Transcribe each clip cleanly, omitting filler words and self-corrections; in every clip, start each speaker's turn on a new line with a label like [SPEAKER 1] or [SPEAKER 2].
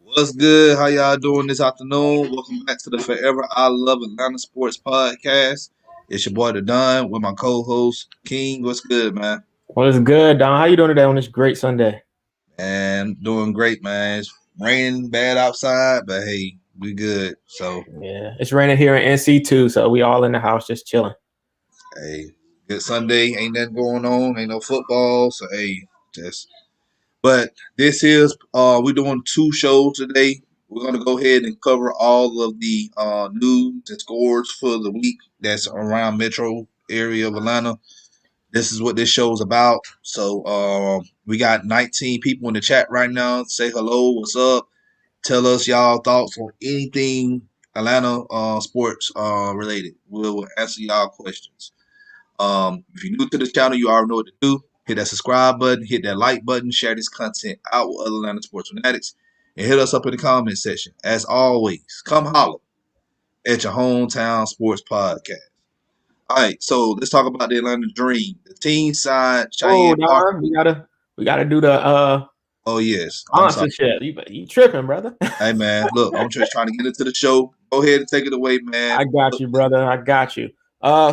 [SPEAKER 1] What's good? How y'all doing this afternoon? Welcome back to the Forever I Love Atlanta Sports Podcast. It's your boy the Don with my co-host King. What's good, man?
[SPEAKER 2] Well, it's good, Don. How you doing today on this great Sunday?
[SPEAKER 1] And doing great, man. It's raining bad outside, but hey, we good. So
[SPEAKER 2] Yeah, it's raining here in NC too, so we all in the house just chilling.
[SPEAKER 1] hey, good Sunday. Ain't nothing going on. Ain't no football. So hey, just but this is we're doing two shows today. We're gonna go ahead and cover all of the news and scores for the week that's around metro area of Atlanta. This is what this show is about. So we got 19 people in the chat right now. Say hello, what's up? Tell us y'all thoughts on anything Atlanta sports related. We'll answer y'all questions. If you're new to the channel, you already know what to do. Hit that subscribe button, hit that like button, share this content out with other Atlanta sports fanatics, and hit us up in the comment section. As always, come holler at your hometown sports podcast. All right, so let's talk about the Atlanta Dream. The team signed
[SPEAKER 2] Oh,
[SPEAKER 1] Cheyenne Parker.
[SPEAKER 2] Don, we gotta do the
[SPEAKER 1] Oh yes, I'm sorry.
[SPEAKER 2] sponsorship. You tripping, brother?
[SPEAKER 1] Hey man, look, I'm just trying to get into the show. Go ahead and take it away, man.
[SPEAKER 2] I got you, brother. I got you.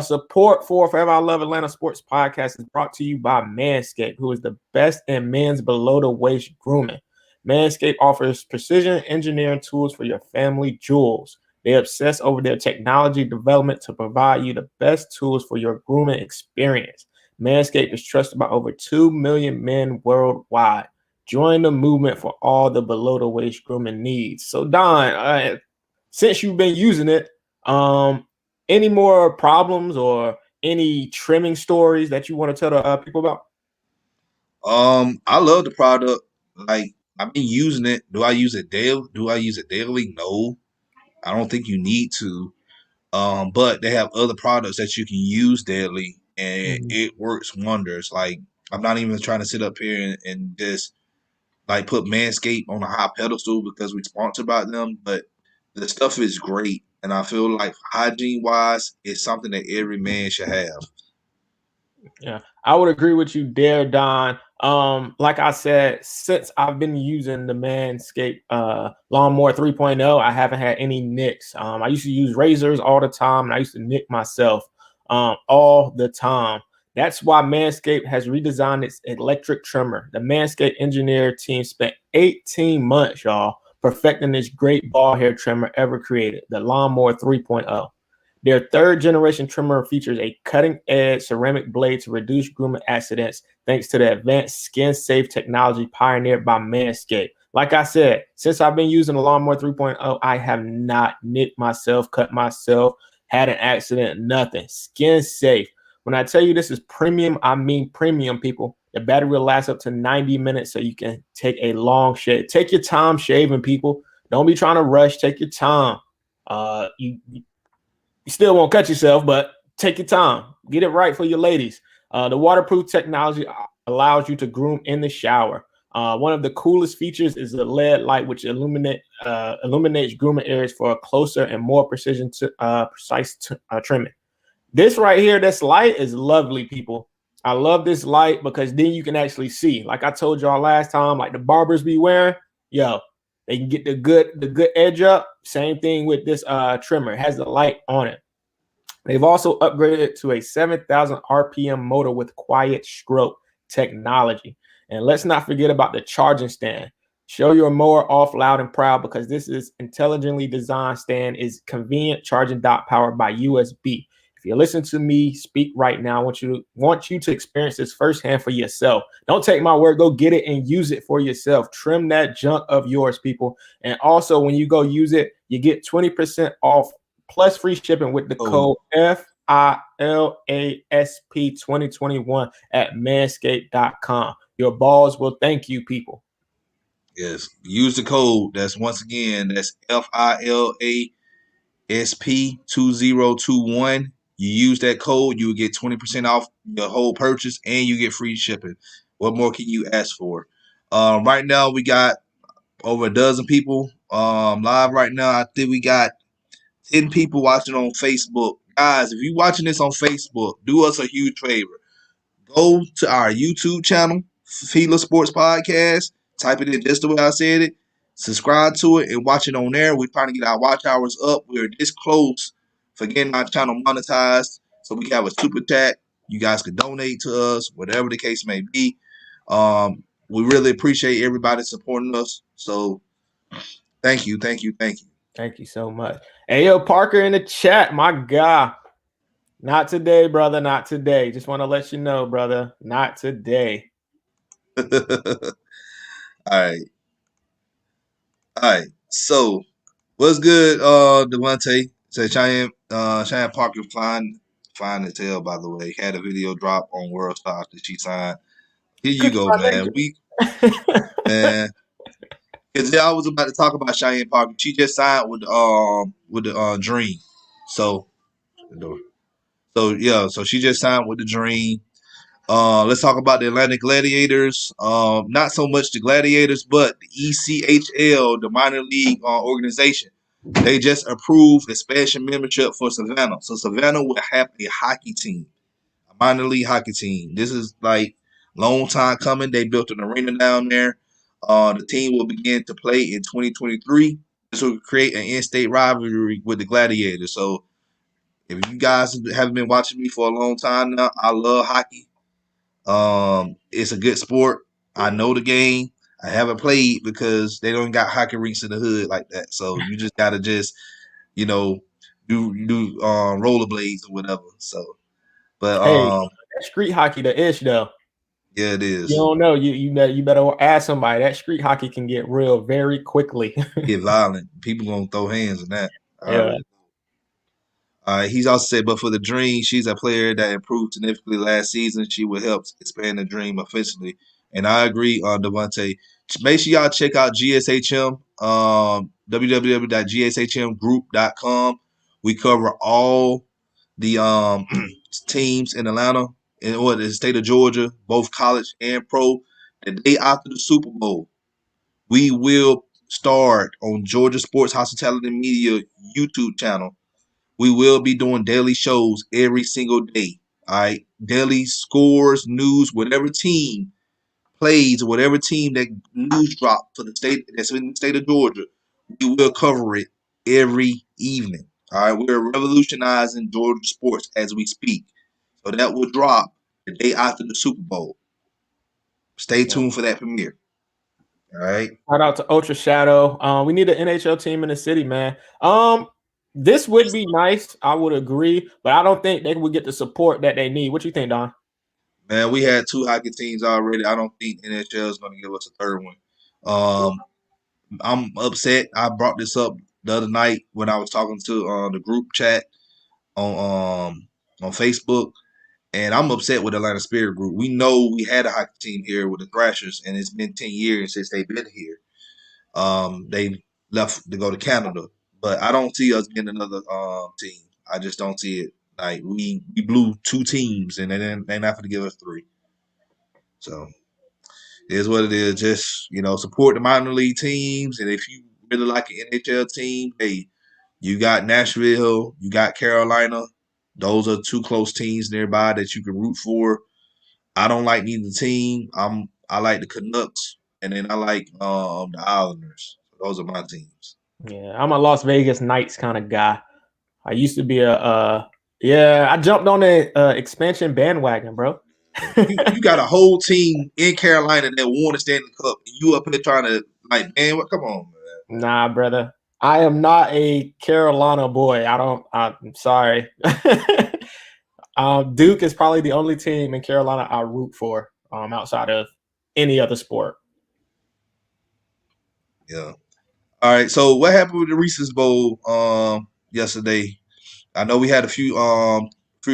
[SPEAKER 2] Support for Forever I Love Atlanta Sports Podcast is brought to you by Manscaped, who is the best in men's below the waist grooming. Manscaped offers precision engineering tools for your family jewels. They obsess over their technology development to provide you the best tools for your grooming experience. Manscaped is trusted by over 2 million men worldwide. Join the movement for all the below the waist grooming needs. So, Don, since you've been using it, any more problems or any trimming stories that you want to tell the people about?
[SPEAKER 1] I love the product. Like I've been using it. Do I use it daily? Do I use it daily? No, I don't think you need to. But they have other products that you can use daily, and
[SPEAKER 2] Mhm.
[SPEAKER 1] it works wonders. Like I'm not even trying to sit up here and just like put Manscaped on a high pedestal because we sponsored by them, but the stuff is great, and I feel like hygiene wise, it's something that every man should have.
[SPEAKER 2] Yeah, I would agree with you there, Don. Like I said, since I've been using the Manscaped Lawnmower 3.0, I haven't had any nicks. I used to use razors all the time, and I used to nick myself all the time. That's why Manscaped has redesigned its electric trimmer. The Manscaped engineer team spent 18 months, y'all, perfecting this great ball hair trimmer ever created, the Lawnmower 3.0. Their third generation trimmer features a cutting edge ceramic blade to reduce grooming accidents thanks to the advanced skin safe technology pioneered by Manscaped. Like I said, since I've been using the Lawnmower 3.0, I have not nicked myself, cut myself, had an accident, nothing. Skin safe. When I tell you this is premium, I mean premium, people. The battery will last up to 90 minutes so you can take a long shave. Take your time shaving, people. Don't be trying to rush. Take your time. You still won't cut yourself, but take your time. Get it right for your ladies. The waterproof technology allows you to groom in the shower. One of the coolest features is the LED light, which illuminates grooming areas for a closer and more precise trimming. This right here, this light is lovely, people. I love this light because then you can actually see. Like I told y'all last time, like the barbers be wearing, yo, they can get the good edge up. Same thing with this trimmer. It has the light on it. They've also upgraded it to a 7,000 RPM motor with quiet stroke technology. And let's not forget about the charging stand. Show your mower off loud and proud because this is intelligently designed stand is convenient charging dock powered by USB. If you listen to me speak right now, I want you to experience this firsthand for yourself. Don't take my word. Go get it and use it for yourself. Trim that junk of yours, people. And also, when you go use it, you get 20% off plus free shipping with the
[SPEAKER 1] Oh
[SPEAKER 2] code FILASP 2021 at manscaped.com. Your balls will thank you, people.
[SPEAKER 1] yes, use the code. That's FILASP 2021. You use that code, you will get 20% off your whole purchase, and you get free shipping. What more can you ask for? Right now we got over a dozen people live right now. I think we got 10 people watching on Facebook. Guys, if you're watching this on Facebook, do us a huge favor. Go to our YouTube channel, FILA Sports Podcast. Type it in just the way I said it. subscribe to it and watch it on there. We're trying to get our watch hours up. We're this close for getting our channel monetized, so we can have a super chat. You guys can donate to us, whatever the case may be. We really appreciate everybody supporting us. So thank you, thank you, thank you.
[SPEAKER 2] Thank you so much. Hey, yo, Parker in the chat, my God. Not today, brother. Not today. Just want to let you know, brother. Not today.
[SPEAKER 1] All right. All right. So what's good, Devontae? Say Cheyenne Parker fine as hell, by the way. Had a video drop on World Stars that she signed. Here you
[SPEAKER 2] Cookie
[SPEAKER 1] go,
[SPEAKER 2] my
[SPEAKER 1] man. Man. Cause I was about to talk about Cheyenne Parker. She just signed with the Dream. So so she just signed with the Dream. Let's talk about the Atlanta Gladiators. Not so much the Gladiators, but the ECHL, the minor league organization. They just approved expansion membership for Savannah. So Savannah will have a hockey team, a minor league hockey team. This is like long time coming. They built an arena down there. The team will begin to play in 2023. This will create an in-state rivalry with the Gladiators. So if you guys haven't been watching me for a long time now, I love hockey. It's a good sport. I know the game. I haven't played because they don't got hockey rinks in the hood like that. So you just gotta you know do rollerblades or whatever. So, but
[SPEAKER 2] Hey, that street hockey, the ish though.
[SPEAKER 1] yeah, it
[SPEAKER 2] You
[SPEAKER 1] is.
[SPEAKER 2] don't know. You better ask somebody. That street hockey can get real very quickly.
[SPEAKER 1] Get violent. People gonna throw hands in that. I
[SPEAKER 2] Yeah.
[SPEAKER 1] already. He's also said, but for the Dream, she's a player that improved significantly last season. She will help expand the Dream efficiently. And I agree, Devontae. Make sure y'all check out GSHM, www.gshmgroup.com. We cover all the teams in Atlanta and or the state of Georgia, both college and pro. The day after the Super Bowl, we will start on Georgia Sports Hospitality Media YouTube channel. We will be doing daily shows every single day. All right. Daily scores, news, whatever team plays, whatever team that news drop for the state that's in the state of Georgia, we will cover it every evening. All right. We're revolutionizing Georgia sports as we speak. So that will drop the day after the Super Bowl. Stay
[SPEAKER 2] Yeah.
[SPEAKER 1] tuned for that premiere. All right.
[SPEAKER 2] Shout out to Ultra Shadow. We need an NHL team in the city, man. This would be nice. I would agree, but I don't think they would get the support that they need. What you think, Don?
[SPEAKER 1] Man, we had two hockey teams already. I don't think NHL is going to give us a third one. Um, I'm upset. I brought this up the other night when I was talking to the group chat on Facebook, and I'm upset with Atlanta Spirit Group. We know we had a hockey team here with the Thrashers, and it's been 10 years since they've been here. They left to go to Canada, but I don't see us getting another team. I just don't see it. Like we blew two teams, and they're not going to give us three. So it is what it is. Just support the minor league teams, and if you really like an NHL team, hey, you got Nashville, you got Carolina. Those are two close teams nearby that you can root for. I don't like neither team. I like the Canucks, and then I like the Islanders. Those are my teams.
[SPEAKER 2] Yeah, I'm a Las Vegas Knights kind of guy. I used to be yeah, I jumped on the expansion bandwagon, bro.
[SPEAKER 1] You got a whole team in Carolina that won the Stanley Cup, and you up here trying to man, what? Come on, man.
[SPEAKER 2] Nah, brother. I am not a Carolina boy. I'm sorry. Duke is probably the only team in Carolina I root for outside of any other sport.
[SPEAKER 1] Yeah. All right. So what happened with the Reese's Bowl yesterday? I know we had a few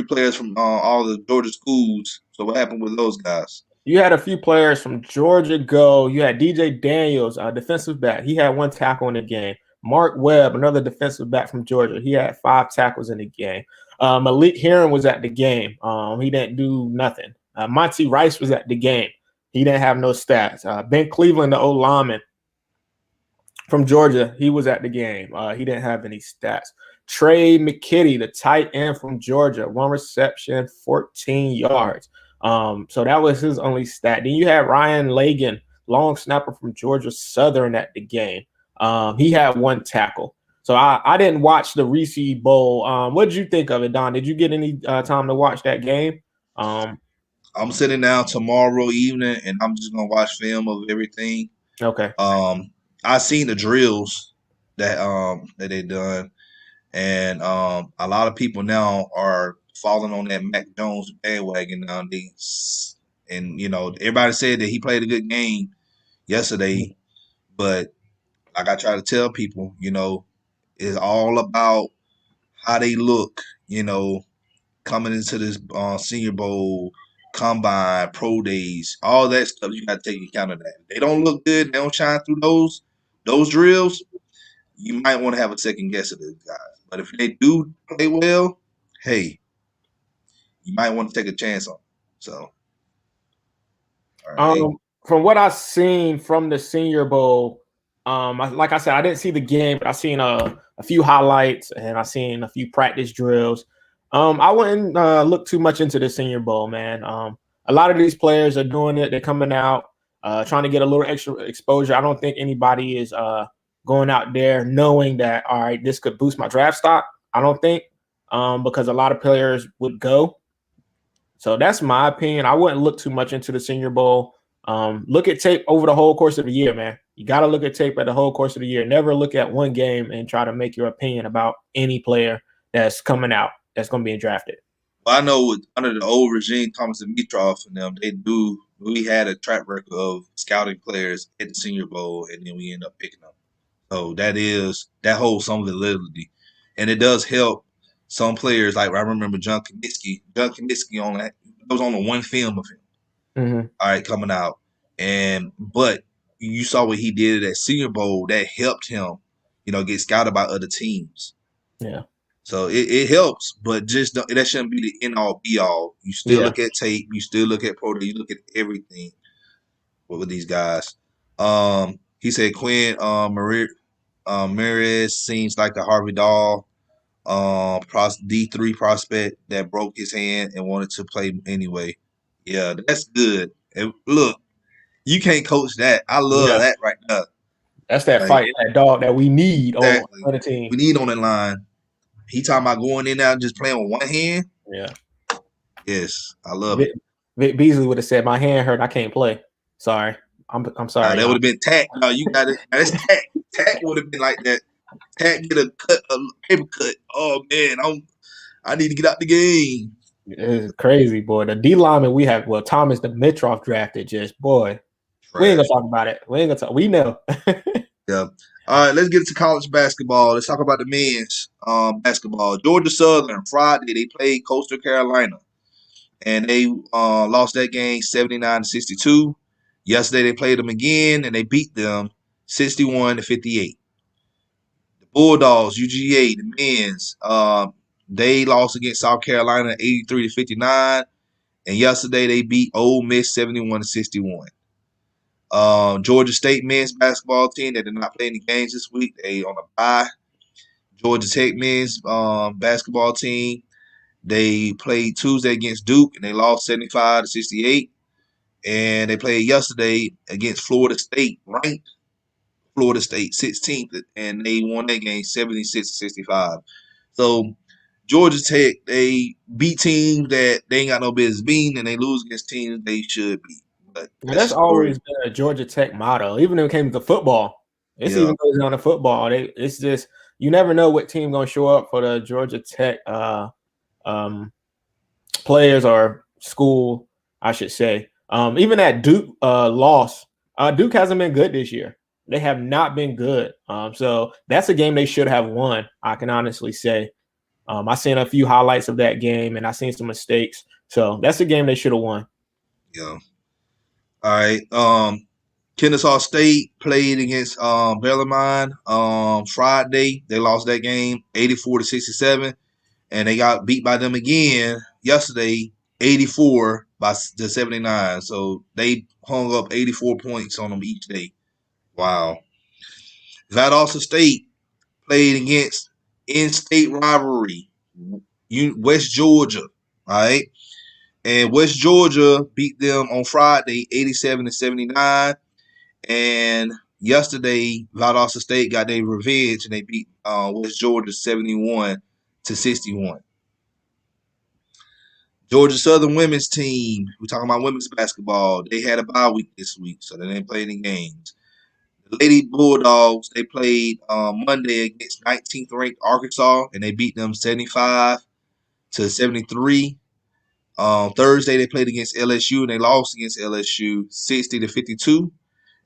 [SPEAKER 1] players from all the Georgia schools. So what happened with those guys?
[SPEAKER 2] You had a few players from Georgia go. You had DJ Daniels, defensive back. He had one tackle in the game. Mark Webb, another defensive back from Georgia. He had 5 tackles in the game. Malik Heron was at the game. He didn't do nothing. Monty Rice was at the game. He didn't have no stats. Ben Cleveland, the old lineman from Georgia, he was at the game. He didn't have any stats. Trey McKitty, the tight end from Georgia, 1 reception, 14 yards. So that was his only stat. Then you had Ryan long snapper from Georgia Southern at the game. He had one tackle. So I didn't watch the Reese Bowl. What did you think of it, Don? Did you get any time to watch that game?
[SPEAKER 1] I'm sitting down tomorrow evening, and I'm just gonna watch film of everything.
[SPEAKER 2] Okay.
[SPEAKER 1] I seen the drills that they done, and a lot of people now are falling on that Mac Jones bandwagon nowadays. And everybody said that he played a good game yesterday, but like I try to tell people, it's all about how they look. Coming into this Senior Bowl, combine, pro days, all that stuff. You got to take account of that. If they don't look good, they don't shine through those drills. You might want to have a second guess of those guys. But if they do play well, hey, you might want to take a chance on them. So, all right.
[SPEAKER 2] From what I've seen from the Senior Bowl, like I said, I didn't see the game, but I've seen a few highlights and I've seen a few practice drills. I wouldn't look too much into the Senior Bowl, man. A lot of these players are doing it. They're coming out, trying to get a little extra exposure. I don't think anybody is going out there knowing that, all right, this could boost my draft stock. I don't think, because a lot of players would go. So that's my opinion. I wouldn't look too much into the Senior Bowl. Look at tape over the whole course of the year, man. You got to look at tape at the whole course of the year. Never look at one game and try to make your opinion about any player that's coming out that's going to be drafted.
[SPEAKER 1] Well, I know under the old regime, Thomas and Dimitroff and them, we had a track record of scouting players at the Senior Bowl, and then we end up picking them. So that holds some validity, and it does help some players. Like I remember John Kaminsky. John Kaminsky was on the one film of him.
[SPEAKER 2] Mm-hmm.
[SPEAKER 1] All right, coming out, but you saw what he did at Senior Bowl. That helped him, get scouted by other teams.
[SPEAKER 2] Yeah.
[SPEAKER 1] So it helps, but that shouldn't be the end all be all. You still look at tape, you still look at pro, you look at everything with these guys. He said Quinn Maris seems like a Harvey Dahl D3 prospect that broke his hand and wanted to play anyway. Yeah, that's good. And look, you can't coach that. I love that right now.
[SPEAKER 2] That's that fight, that dog that we need on the team.
[SPEAKER 1] We need on that line. He talking about going in there and just playing with one hand.
[SPEAKER 2] Yeah.
[SPEAKER 1] Yes, I love it.
[SPEAKER 2] Vic Beasley would have said, "My hand hurt. I can't play. Sorry. I'm sorry."
[SPEAKER 1] That would have been Tack. No, you got it. That's Tack. Tack would have been like that. Tack get a paper cut. Oh man, I need to get out the game.
[SPEAKER 2] It's crazy, boy. The D lineman we have, Thomas Dimitroff drafted, just boy. Trash. We ain't gonna talk about it. We ain't gonna talk. We know.
[SPEAKER 1] Yeah. All right, let's get into college basketball. Let's talk about the men's basketball. Georgia Southern, Friday, they played Coastal Carolina, and they lost that game 79-62. Yesterday, they played them again, and they beat them 61-58. The Bulldogs, UGA, the men's, they lost against South Carolina 83-59, and yesterday they beat Ole Miss 71-61. Georgia State men's basketball team that did not play any games this week. They on a bye. Georgia Tech men's basketball team, they played Tuesday against Duke and they lost 75-68. And they played yesterday against Florida State, ranked Florida State 16th, and they won that game 76-65. So Georgia Tech, they beat teams that they ain't got no business beating, and they lose against teams they should beat. But
[SPEAKER 2] that's always been a Georgia Tech motto, even when it came to football. It's even goes down to football. It's just you never know what team gonna show up for the Georgia Tech players or school, I should say. Even that Duke loss, Duke hasn't been good this year. They have not been good. So that's a game they should have won. I can honestly say. I seen a few highlights of that game and I seen some mistakes. So that's a game they should have won.
[SPEAKER 1] Yeah. All right. Kennesaw State played against Bellarmine Friday. They lost that game 84-67, and they got beat by them again yesterday 84-79. So they hung up 84 points on them each day. Wow. Valdosta State played against in-state rivalry, West Georgia. All right. And West Georgia beat them on Friday, 87-79. And yesterday, Valdosta State got their revenge and they beat West Georgia 71-61. Georgia Southern women's team, we're talking about women's basketball. They had a bye week this week, so they didn't play any games. The Lady Bulldogs, they played Monday against 19th ranked Arkansas, and they beat them 75-73. Thursday they played against LSU and they lost against LSU 60-52.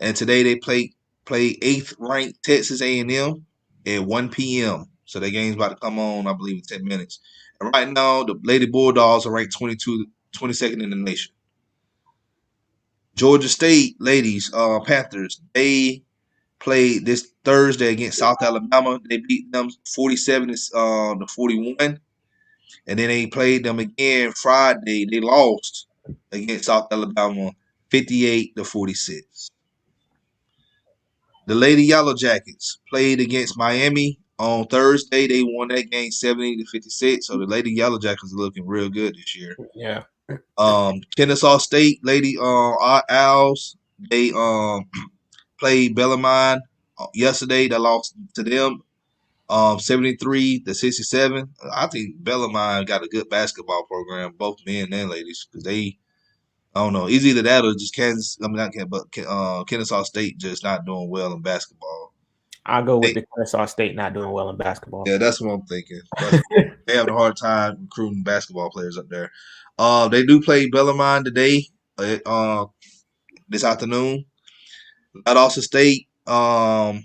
[SPEAKER 1] And today they play eighth ranked Texas A&M at 1 p.m. So that game's about to come on, I believe, in 10 minutes. And right now, the Lady Bulldogs are ranked 22nd in the nation. Georgia State ladies, Panthers, they played this Thursday against South Alabama. They beat them 47-41. And then they played them again Friday. They lost against South Alabama 58-46. The Lady Yellow Jackets played against Miami on Thursday. They won that game 70-56. So the Lady Yellow Jackets are looking real good this year.
[SPEAKER 2] Yeah.
[SPEAKER 1] Kennesaw State Lady Owls, they played Bellarmine yesterday. They lost to them 73-67. I think Bellarmine got a good basketball program, both men and ladies, because they, I don't know, it's either that or just Kansas. I mean, not Kansas, but Kennesaw State just not doing well in basketball.
[SPEAKER 2] I'll go with
[SPEAKER 1] They,
[SPEAKER 2] the Kennesaw State not doing well in basketball.
[SPEAKER 1] yeah, that's what I'm thinking. They having a hard time recruiting basketball players up there. They do play Bellarmine today, this afternoon. Valdosta State, Valdosta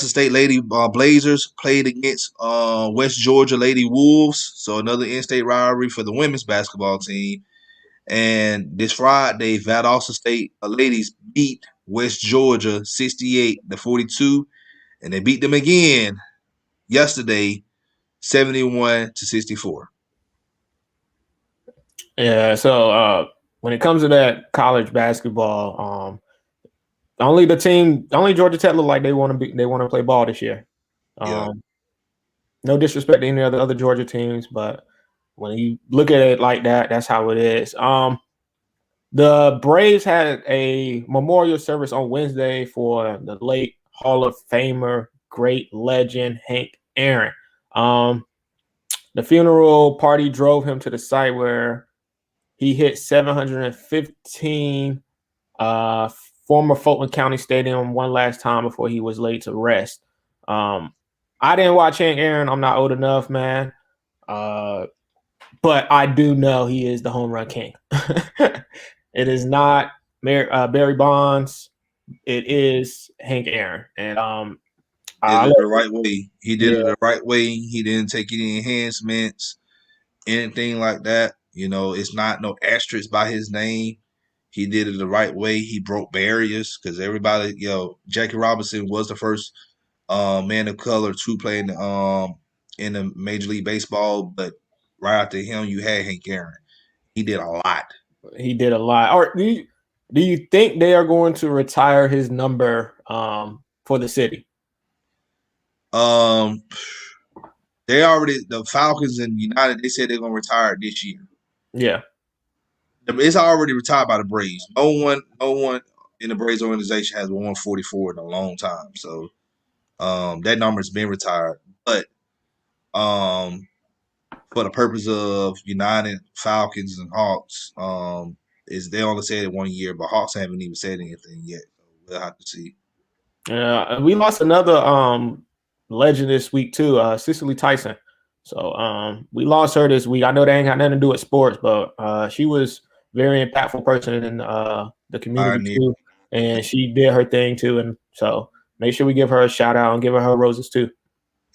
[SPEAKER 1] State Lady Blazers played against West Georgia Lady Wolves, so another in-state rivalry for the women's basketball team. And this Friday, Valdosta State ladies beat West Georgia 68-42, and they beat them again yesterday, 71-64.
[SPEAKER 2] Yeah. So when it comes to that college basketball, only Georgia Tech look like they want to play ball this year.
[SPEAKER 1] Yeah,
[SPEAKER 2] No disrespect to any of the other Georgia teams, but when you look at it like that, that's how it is. The Braves had a memorial service on Wednesday for the late Hall of Famer, great legend Hank Aaron. The funeral party drove him to the site where he hit 715 former Fulton County Stadium one last time before he was laid to rest. I didn't watch Hank Aaron. I'm not old enough, man. But I do know he is the home run king. It is not Barry Bonds. It is Hank Aaron. And
[SPEAKER 1] did it the right way. He did
[SPEAKER 2] yeah,
[SPEAKER 1] it the right way. He didn't take any enhancements, anything like that. You know, it's not no asterisk by his name. He did it the right way. He broke barriers because everybody, Jackie Robinson was the first man of color to play in the Major League Baseball, but right after him, you had Hank Aaron. He did a lot.
[SPEAKER 2] he did a lot. Or do you think they are going to retire his number for the city?
[SPEAKER 1] Um, the Falcons and United, they said they're gonna retire it this year.
[SPEAKER 2] Yeah.
[SPEAKER 1] It's already retired by the Braves. No one in the Braves organization has won 44 in a long time. So that number's been retired. But for the purpose of United, Falcons, and Hawks, is they only said it 1 year, but Hawks haven't even said anything yet. So we'll have to see.
[SPEAKER 2] We lost another legend this week too, Cicely Tyson. So we lost her this week. I know they ain't got nothing to do with sports, but she was very impactful person in the community
[SPEAKER 1] Pioneer,
[SPEAKER 2] too, and she did her thing too. And so make sure we give her a shout out and give her roses too.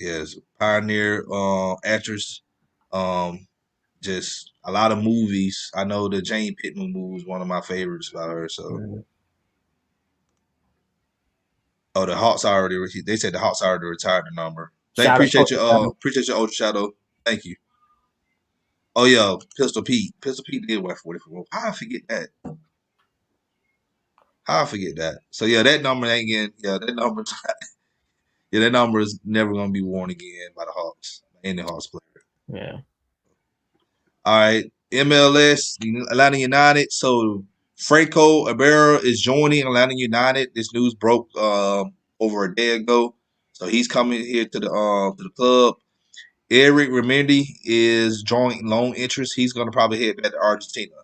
[SPEAKER 1] yes, pioneer actress. Just a lot of movies. I know the Jane Pittman movie was one of my favorites by her. So, the Hawks already. They said the Hawks already retired the number. They
[SPEAKER 2] Shout out, Coach
[SPEAKER 1] appreciate your Ultra Shadow. Thank you. Oh yeah, Pistol Pete. Pistol Pete did wear 44. How I forget that? How I forget that? So yeah, that number ain't getting. Yeah, that number. Yeah, that number is never gonna be worn again by the Hawks. Any Hawks player.
[SPEAKER 2] Yeah.
[SPEAKER 1] All right. MLS, Atlanta United. So Franco Ibarra is joining Atlanta United. This news broke over a day ago. So he's coming here to the club. Eric Remendi is drawing loan interest. He's going to probably head back to Argentina.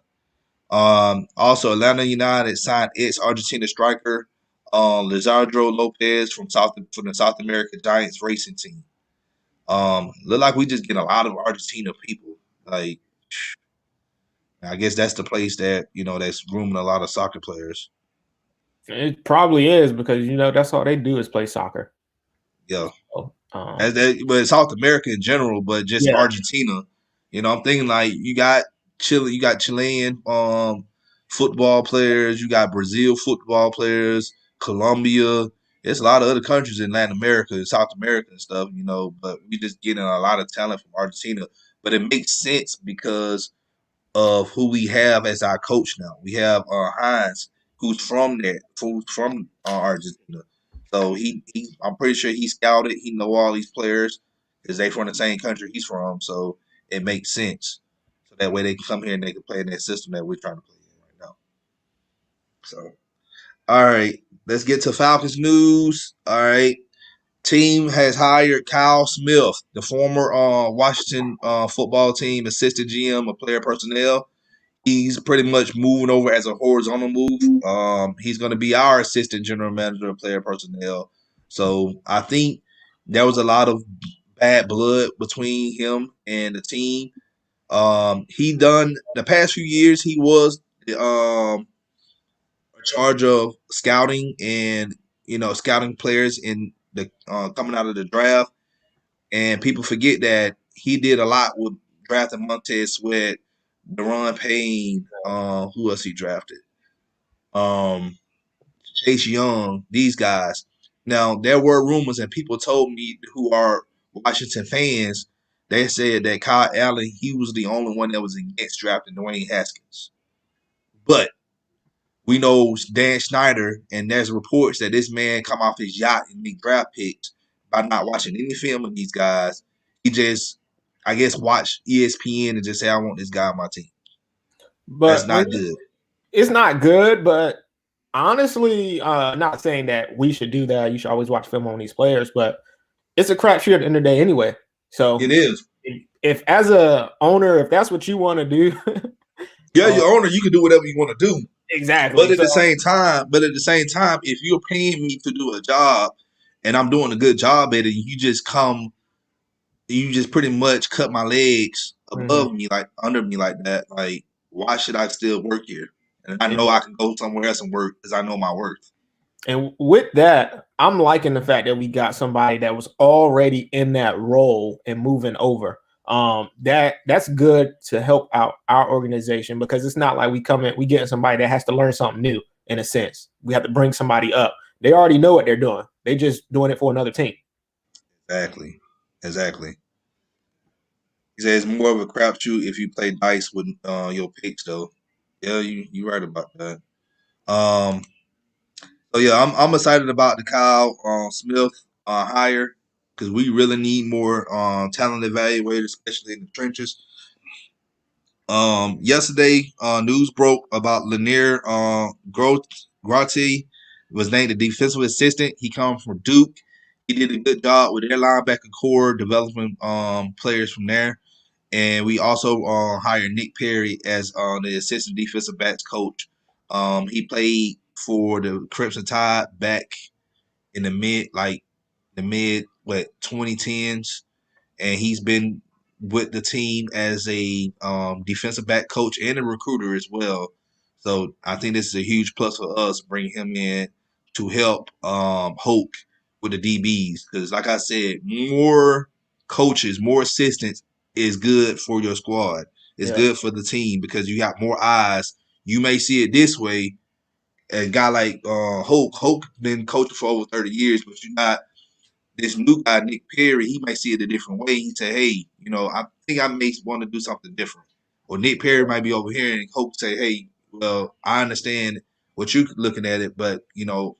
[SPEAKER 1] Also, Atlanta United signed ex-Argentina striker Lizardo Lopez from the South America Giants racing team. Look like we just get a lot of Argentina people. Like, I guess that's the place that that's grooming a lot of soccer players.
[SPEAKER 2] It probably is because that's all they do is play soccer.
[SPEAKER 1] Yeah,
[SPEAKER 2] So,
[SPEAKER 1] but South America in general, but just
[SPEAKER 2] yeah,
[SPEAKER 1] Argentina. I'm thinking like you got Chilean football players, you got Brazil football players, Colombia. There's a lot of other countries in Latin America and South America and stuff, but we just getting a lot of talent from Argentina. But it makes sense because of who we have as our coach now. We have Hines, who's from Argentina. So I'm pretty sure he scouted. He know all these players because they from the same country he's from. So it makes sense. So that way they can come here and they can play in that system that we're trying to play in right now. So all right, let's get to Falcons news. All right, team has hired Kyle Smith, the former Washington football team assistant GM of player personnel. He's pretty much moving over as a horizontal move. He's going to be our assistant general manager of player personnel. So I think there was a lot of bad blood between him and the team. He done the past few years. He was in charge of scouting and scouting players in the coming out of the draft. And people forget that he did a lot with drafting Montez Sweat, Deron Payne, who else he drafted? Um, Chase Young, these guys. Now, there were rumors, and people told me who are Washington fans, they said that Kyle Allen, he was the only one that was against drafting Dwayne Haskins. But we know Dan Snyder, and there's reports that this man come off his yacht and make draft picks by not watching any film of these guys. He just, I guess, watch ESPN and just say, "I want this guy on my team." That's
[SPEAKER 2] but
[SPEAKER 1] not good.
[SPEAKER 2] it's not good. But honestly, not saying that we should do that. You should always watch film on these players, but it's a crapshoot at the end of the day anyway.
[SPEAKER 1] It
[SPEAKER 2] So
[SPEAKER 1] is.
[SPEAKER 2] if as a owner, if that's what you want to do,
[SPEAKER 1] Yeah,
[SPEAKER 2] uh,
[SPEAKER 1] your owner, you can do whatever you want to do.
[SPEAKER 2] exactly. So
[SPEAKER 1] But at the same time, if you're paying me to do a job and I'm doing a good job at it, you just pretty much cut my legs
[SPEAKER 2] mhm.
[SPEAKER 1] above me, like under me like that. Like, why should I still work here? And I
[SPEAKER 2] Yeah.
[SPEAKER 1] know I can go somewhere else and work because I know my worth.
[SPEAKER 2] And with that, I'm liking the fact that we got somebody that was already in that role and moving over. That's good to help out our organization because it's not like we getting somebody that has to learn something new in a sense. We have to bring somebody up. They already know what they're doing. They just doing it for another team.
[SPEAKER 1] Exactly. Exactly. He says it's more of a crapshoot if you play dice with your picks, though. Yeah, you right about that. Um, so yeah, I'm excited about the Kyle Smith hire because we really need more talent evaluators, especially in the trenches. Yesterday, news broke about Lanier Grotti was named the defensive assistant. He comes from Duke. He did a good job with their linebacker core, developing players from there. And we also hired Nick Perry as the assistant defensive backs coach. He played for the Crimson Tide back in the mid 2010s, and he's been with the team as a defensive back coach and a recruiter as well. So I think this is a huge plus for us bringing him in to help Hoke with the DBs because, like I said, more coaches, more assistants is good for your squad. It's
[SPEAKER 2] Yeah.
[SPEAKER 1] good for the team because you got more eyes. You may see it this way. A guy like Hoke been coaching for over 30 years, but you got this new guy, Nick Perry, he might see it a different way. He say, hey, I think I may want to do something different. Or Nick Perry might be over here and Hope say, hey, well, I understand what you're looking at it, but,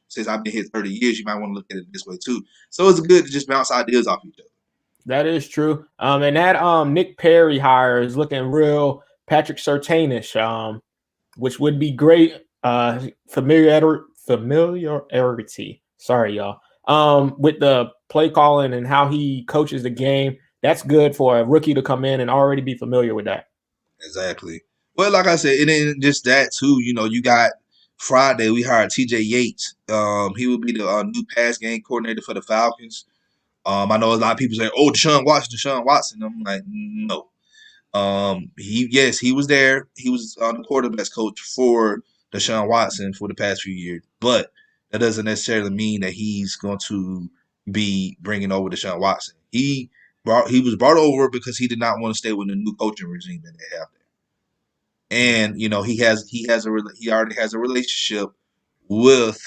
[SPEAKER 1] since I've been here 30 years, you might want to look at it this way too. So it's good to just bounce ideas off each other.
[SPEAKER 2] That is true. And that Nick Perry hire is looking real Patrick Surtainish, which would be great. Familiarity. Sorry, y'all. With the play calling and how he coaches the game, that's good for a rookie to come in and already be familiar with that.
[SPEAKER 1] Exactly. Well, like I said, it ain't just that too. You know, you got Friday. We hired T.J. Yates. He will be the new pass game coordinator for the Falcons. I know a lot of people say, "Oh, Deshaun Watson." I'm like, no. He was there. He was the quarterbacks coach for Deshaun Watson for the past few years, but that doesn't necessarily mean that he's going to be bringing over Deshaun Watson. He was brought over because he did not want to stay with the new coaching regime that they have there, and you know he already has a relationship with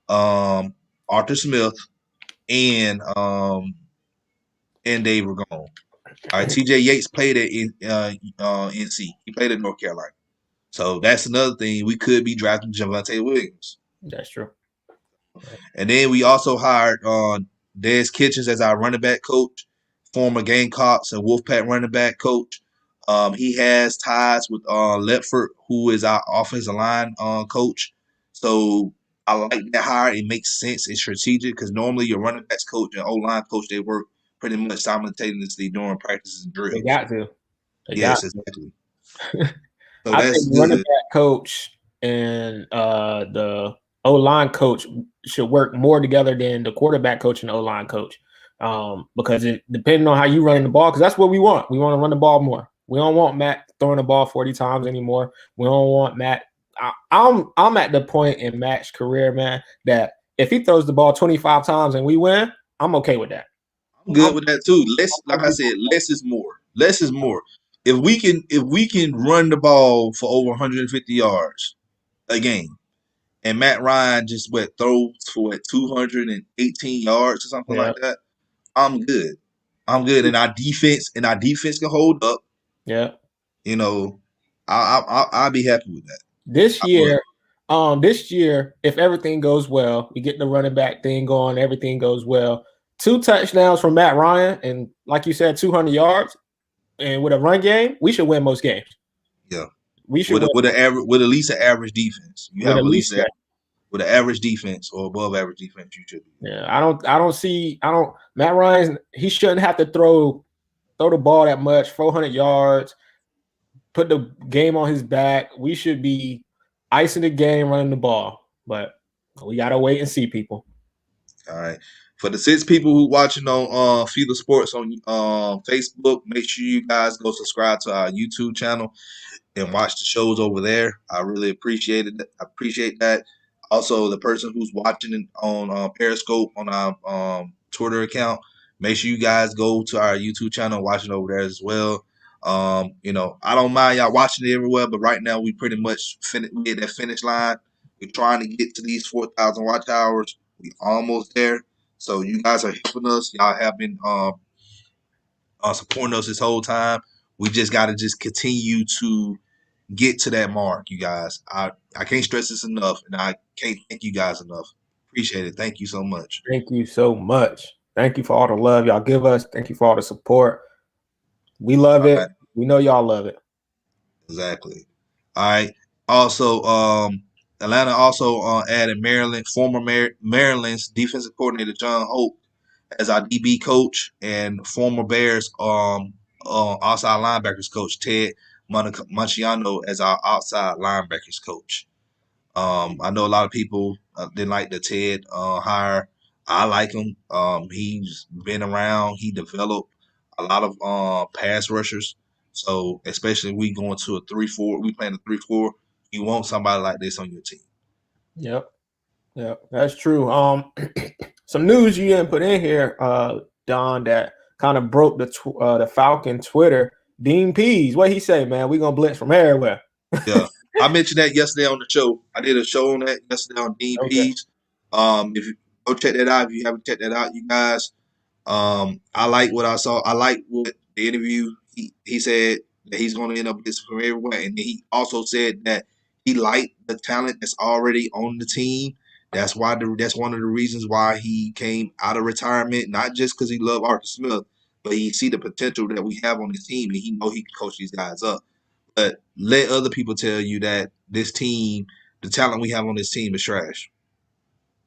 [SPEAKER 1] Arthur Smith and Dave Ragone. All right, T.J. Yates played at NC. He played at North Carolina. So that's another thing. We could be drafting Javonte Williams.
[SPEAKER 2] That's true.
[SPEAKER 1] And then we also hired Des Kitchens as our running back coach, former Gamecocks and Wolfpack running back coach. He has ties with Ledford, who is our offensive line coach. So I like that hire. It makes sense. It's strategic because normally your running backs coach and O-line coach, they work pretty much simultaneously during practices and
[SPEAKER 2] They
[SPEAKER 1] drills.
[SPEAKER 2] got to. They got
[SPEAKER 1] Yes,
[SPEAKER 2] to.
[SPEAKER 1] exactly. So
[SPEAKER 2] I
[SPEAKER 1] that's
[SPEAKER 2] think running
[SPEAKER 1] good.
[SPEAKER 2] back coach and the O line coach should work more together than the quarterback coach and O line coach. Because it depending on how you running the ball, because that's what we want. We want to run the ball more. We don't want Matt throwing the ball 40 times anymore. We don't want Matt. I'm at the point in Matt's career, man, that if he throws the ball 25 times and we win, I'm okay with that.
[SPEAKER 1] I'm
[SPEAKER 2] I'm
[SPEAKER 1] good with that too. Less, like I said, less is more. Less is more. If we can run the ball for over 150 yards a game, and Matt Ryan just throws for 218 yards or something
[SPEAKER 2] yeah,
[SPEAKER 1] like that, I'm good. I'm good, and our defense can hold up.
[SPEAKER 2] yeah.
[SPEAKER 1] You know, I'll be happy with that.
[SPEAKER 2] This
[SPEAKER 1] I would.
[SPEAKER 2] year, if everything goes well, we get the running back thing going, everything goes well. 2 touchdowns from Matt Ryan, and like you said, 200 yards, and with a run game, we should win most games.
[SPEAKER 1] Yeah,
[SPEAKER 2] We should
[SPEAKER 1] with a,
[SPEAKER 2] win
[SPEAKER 1] with an average with at least an average defense. You
[SPEAKER 2] with
[SPEAKER 1] have
[SPEAKER 2] at
[SPEAKER 1] at least
[SPEAKER 2] least that.
[SPEAKER 1] with an average defense or above average defense, you should be.
[SPEAKER 2] Yeah, I don't. Matt Ryan, he shouldn't have to throw the ball that much. 400 yards, put the game on his back. We should be icing the game, running the ball, but we gotta wait and see, people.
[SPEAKER 1] All right. For the 6 people who watching on FILA Sports on Facebook, make sure you guys go subscribe to our YouTube channel and watch the shows over there. I really appreciate it. I appreciate that. Also, the person who's watching it on Periscope on our Twitter account, make sure you guys go to our YouTube channel and watch it over there as well. I don't mind y'all watching it everywhere, but right now we pretty much we at that finish line. We're trying to get to these 4,000 watch hours. We almost there. So you guys are helping us. Y'all have been supporting us this whole time. We just got to just continue to get to that mark, you guys. I can't stress this enough, and I can't thank you guys enough. Appreciate it. Thank you so much.
[SPEAKER 2] Thank you so much. Thank you for all the love y'all give us. Thank you for all the support. We love
[SPEAKER 1] All
[SPEAKER 2] it.
[SPEAKER 1] right,
[SPEAKER 2] We know y'all love it.
[SPEAKER 1] exactly. All right. Also, Atlanta also added Maryland's defensive coordinator John Hope as our DB coach, and former Bears outside linebackers coach Ted Manciano as our outside linebackers coach. I know a lot of people didn't like the Ted hire. I like him. He's been around. He developed a lot of pass rushers. So especially we going to a 3-4, we playing a 3-4. You want somebody like this on your team.
[SPEAKER 2] Yep. Yep. That's true. Some news you didn't put in here, Don, that kind of broke the Falcon Twitter. Dean Pease, what he say, man? We gonna blitz from everywhere.
[SPEAKER 1] Yeah, I mentioned that yesterday on the show. I did a show on that yesterday on Dean
[SPEAKER 2] Okay.
[SPEAKER 1] Pease. If you go check that out, if you haven't checked that out, you guys. I like what I saw. I like what the interview. He said that he's going to end up this from everywhere, and then he also said that he liked the talent that's already on the team. That's one of the reasons why he came out of retirement, not just because he loved Arthur Smith, but he see the potential that we have on his team, and he know he can coach these guys up. but let other people tell you that this team, the talent we have on this team, is trash.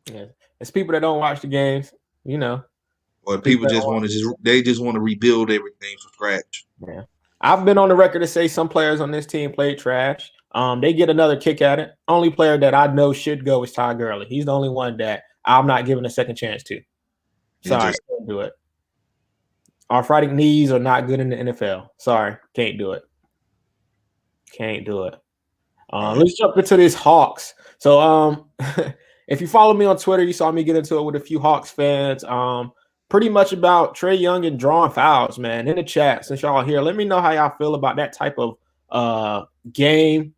[SPEAKER 2] Yeah. It's people that don't watch the games, you know.
[SPEAKER 1] Or
[SPEAKER 2] People
[SPEAKER 1] people
[SPEAKER 2] that
[SPEAKER 1] just
[SPEAKER 2] don't
[SPEAKER 1] want to just want to rebuild everything from scratch.
[SPEAKER 2] Yeah. I've been on the record to say some players on this team played trash. They get another kick at it. Only player that I know should go is Ty Gurley. He's the only one that I'm not giving a second chance to. Sorry,
[SPEAKER 1] Interesting.
[SPEAKER 2] can't do it. Arthritic knees are not good in the NFL. Sorry, can't do it. Can't do it.
[SPEAKER 1] All right.
[SPEAKER 2] Let's jump into this Hawks. So, if you follow me on Twitter, you saw me get into it with a few Hawks fans. Pretty much about Trae Young and drawing fouls, man. In the chat, since y'all are here, let me know how y'all feel about that type of game.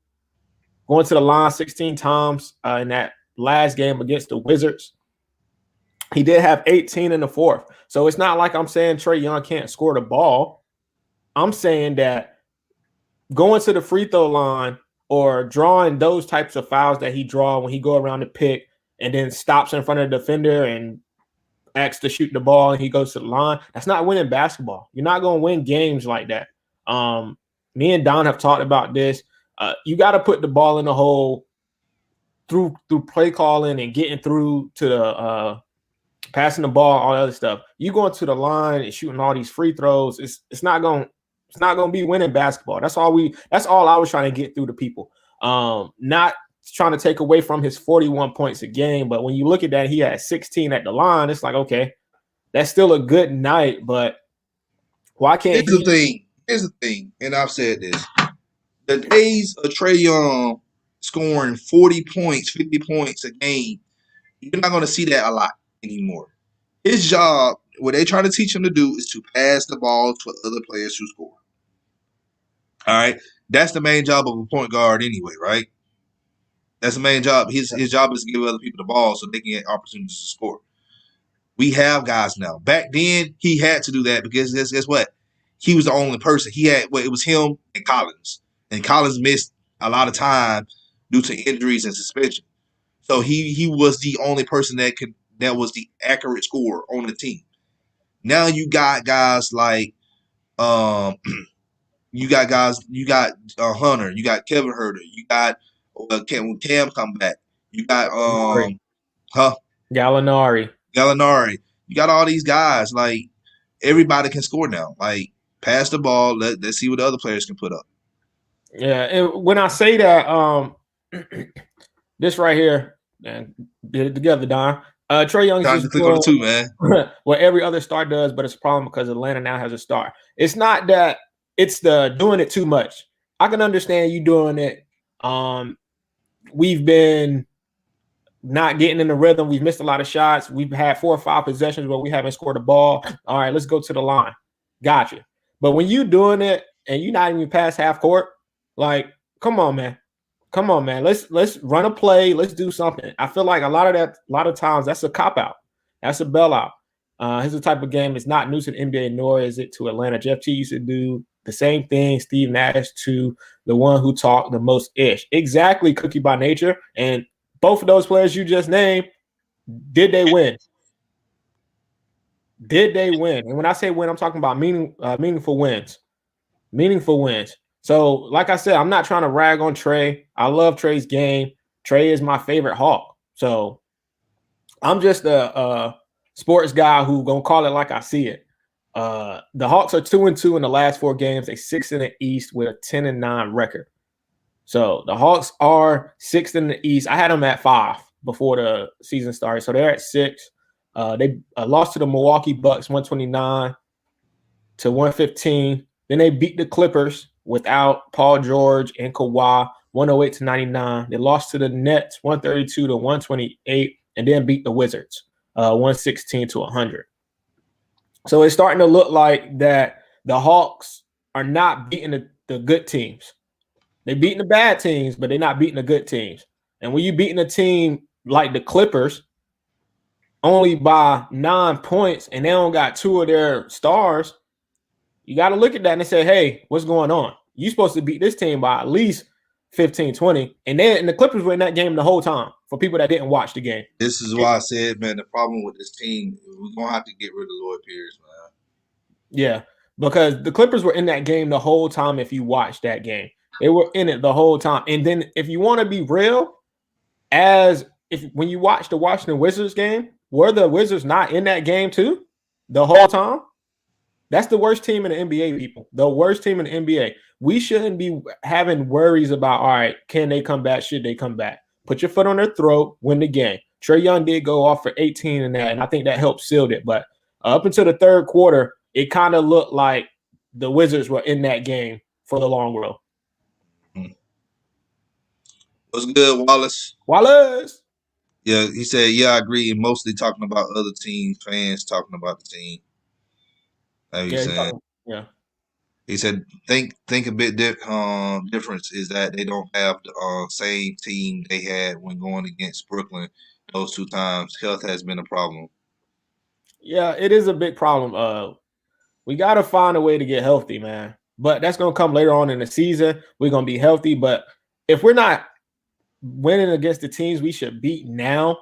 [SPEAKER 2] Going to the line 16 times in that last game against the Wizards. He did have 18 in the fourth. So it's not like I'm saying Trae Young can't score the ball. I'm saying that going to the free throw line or drawing those types of fouls that he draw when he go around the pick and then stops in front of the defender and asks to shoot the ball and he goes to the line, that's not winning basketball. You're not going to win games like that. Me and Don have talked about this. You got to put the ball in the hole through play calling and getting through to the passing the ball, all the other stuff. You going to the line and shooting all these free throws, it's not going to be winning basketball. That's all I was trying to get through to people. Not trying to take away from his 41 points a game, but when you look at that, he had 16 at the line. It's like, okay, that's still a good night, but why can't
[SPEAKER 1] Here's the thing. Here's the thing, and I've said this: the days of Trae Young scoring 40 points, 50 points a game, you're not going to see that a lot anymore. His job, what they try to teach him to do, is to pass the ball to other players who score. All right, that's the main job of a point guard, anyway, right? That's the main job. His job is to give other people the ball so they can get opportunities to score. We have guys now. Back then, he had to do that because guess what? He was the only person. He had it was him and Collins missed a lot of time due to injuries and suspension. So he was the only person that was the accurate scorer on the team. Now you got guys like you got Hunter, you got Kevin Herter, you got Cam come back, you got
[SPEAKER 2] Gallinari.
[SPEAKER 1] Gallinari. You got all these guys. Like everybody can score now. Like pass the ball. Let's see what the other players can put up.
[SPEAKER 2] Yeah, and when I say that, this right here, and get it together, Don. Trae Young's
[SPEAKER 1] Time to
[SPEAKER 2] just
[SPEAKER 1] click on
[SPEAKER 2] doing
[SPEAKER 1] the two, man.
[SPEAKER 2] what every other star does, but it's a problem because Atlanta now has a star. It's not that it's the doing it too much. I can understand you doing it. We've been not getting in the rhythm. We've missed a lot of shots. We've had 4 or 5 possessions where we haven't scored a ball. All right, let's go to the line. Gotcha. But when you doing it and you're not even past half court, like, come on, man. Come on, man. Let's run a play. Let's do something. I feel like a lot of times that's a cop out. That's a bailout. Here's the type of game it's not new to the NBA, nor is it to Atlanta. Jeff T used to do the same thing. Steve Nash to the one who talked the most ish. Exactly, Cookie by nature. And both of those players you just named, did they win? Did they win? And when I say win, I'm talking about meaningful wins. Meaningful wins. So, like I said, I'm not trying to rag on Trae. I love Trae's game. Trae is my favorite Hawk. So, I'm just a sports guy who gonna call it like I see it. The Hawks are 2-2 in the last 4 games. They 6 in the East with a 10-9 record. So the Hawks are 6th in the East. I had them at 5 before the season started, so they're at 6. They lost to the Milwaukee Bucks 129 to 115. Then they beat the Clippers without Paul George and Kawhi 108 to 99. They lost to the Nets 132 to 128, and then beat the Wizards 116 to 100. So it's starting to look like that the Hawks are not beating the good teams. They're beating the bad teams, but they're not beating the good teams. And when you're beating a team like the Clippers only by 9 points and they don't got 2 of their stars, you got to look at that and say, hey, what's going on? You're supposed to beat this team by at least 15, 20. And the Clippers were in that game the whole time for people that didn't watch the game.
[SPEAKER 1] This is why I said, man, the problem with this team, we're going to have to get rid of Lloyd Pierce, man.
[SPEAKER 2] Yeah, because the Clippers were in that game the whole time if you watched that game. They were in it the whole time. And then if you want to be real, as if when you watch the Washington Wizards game, were the Wizards not in that game too the whole time? That's the worst team in the NBA, people. The worst team in the NBA. We shouldn't be having worries about, all right, can they come back? Should they come back? Put your foot on their throat, win the game. Trae Young did go off for 18 in that, and I think that helped seal it. But up until the third quarter, it kind of looked like the Wizards were in that game for the long run.
[SPEAKER 1] What's good, Wallace?
[SPEAKER 2] Wallace.
[SPEAKER 1] Yeah, he said, yeah, I agree. And mostly talking about other teams, fans talking about the team. Like he's saying.
[SPEAKER 2] Yeah.
[SPEAKER 1] He said, think a bit difference is that they don't have the same team they had when going against Brooklyn those 2 times. Health has been a problem.
[SPEAKER 2] Yeah, it is a big problem. We got to find a way to get healthy, man. But that's going to come later on in the season. We're going to be healthy. But if we're not winning against the teams we should beat now,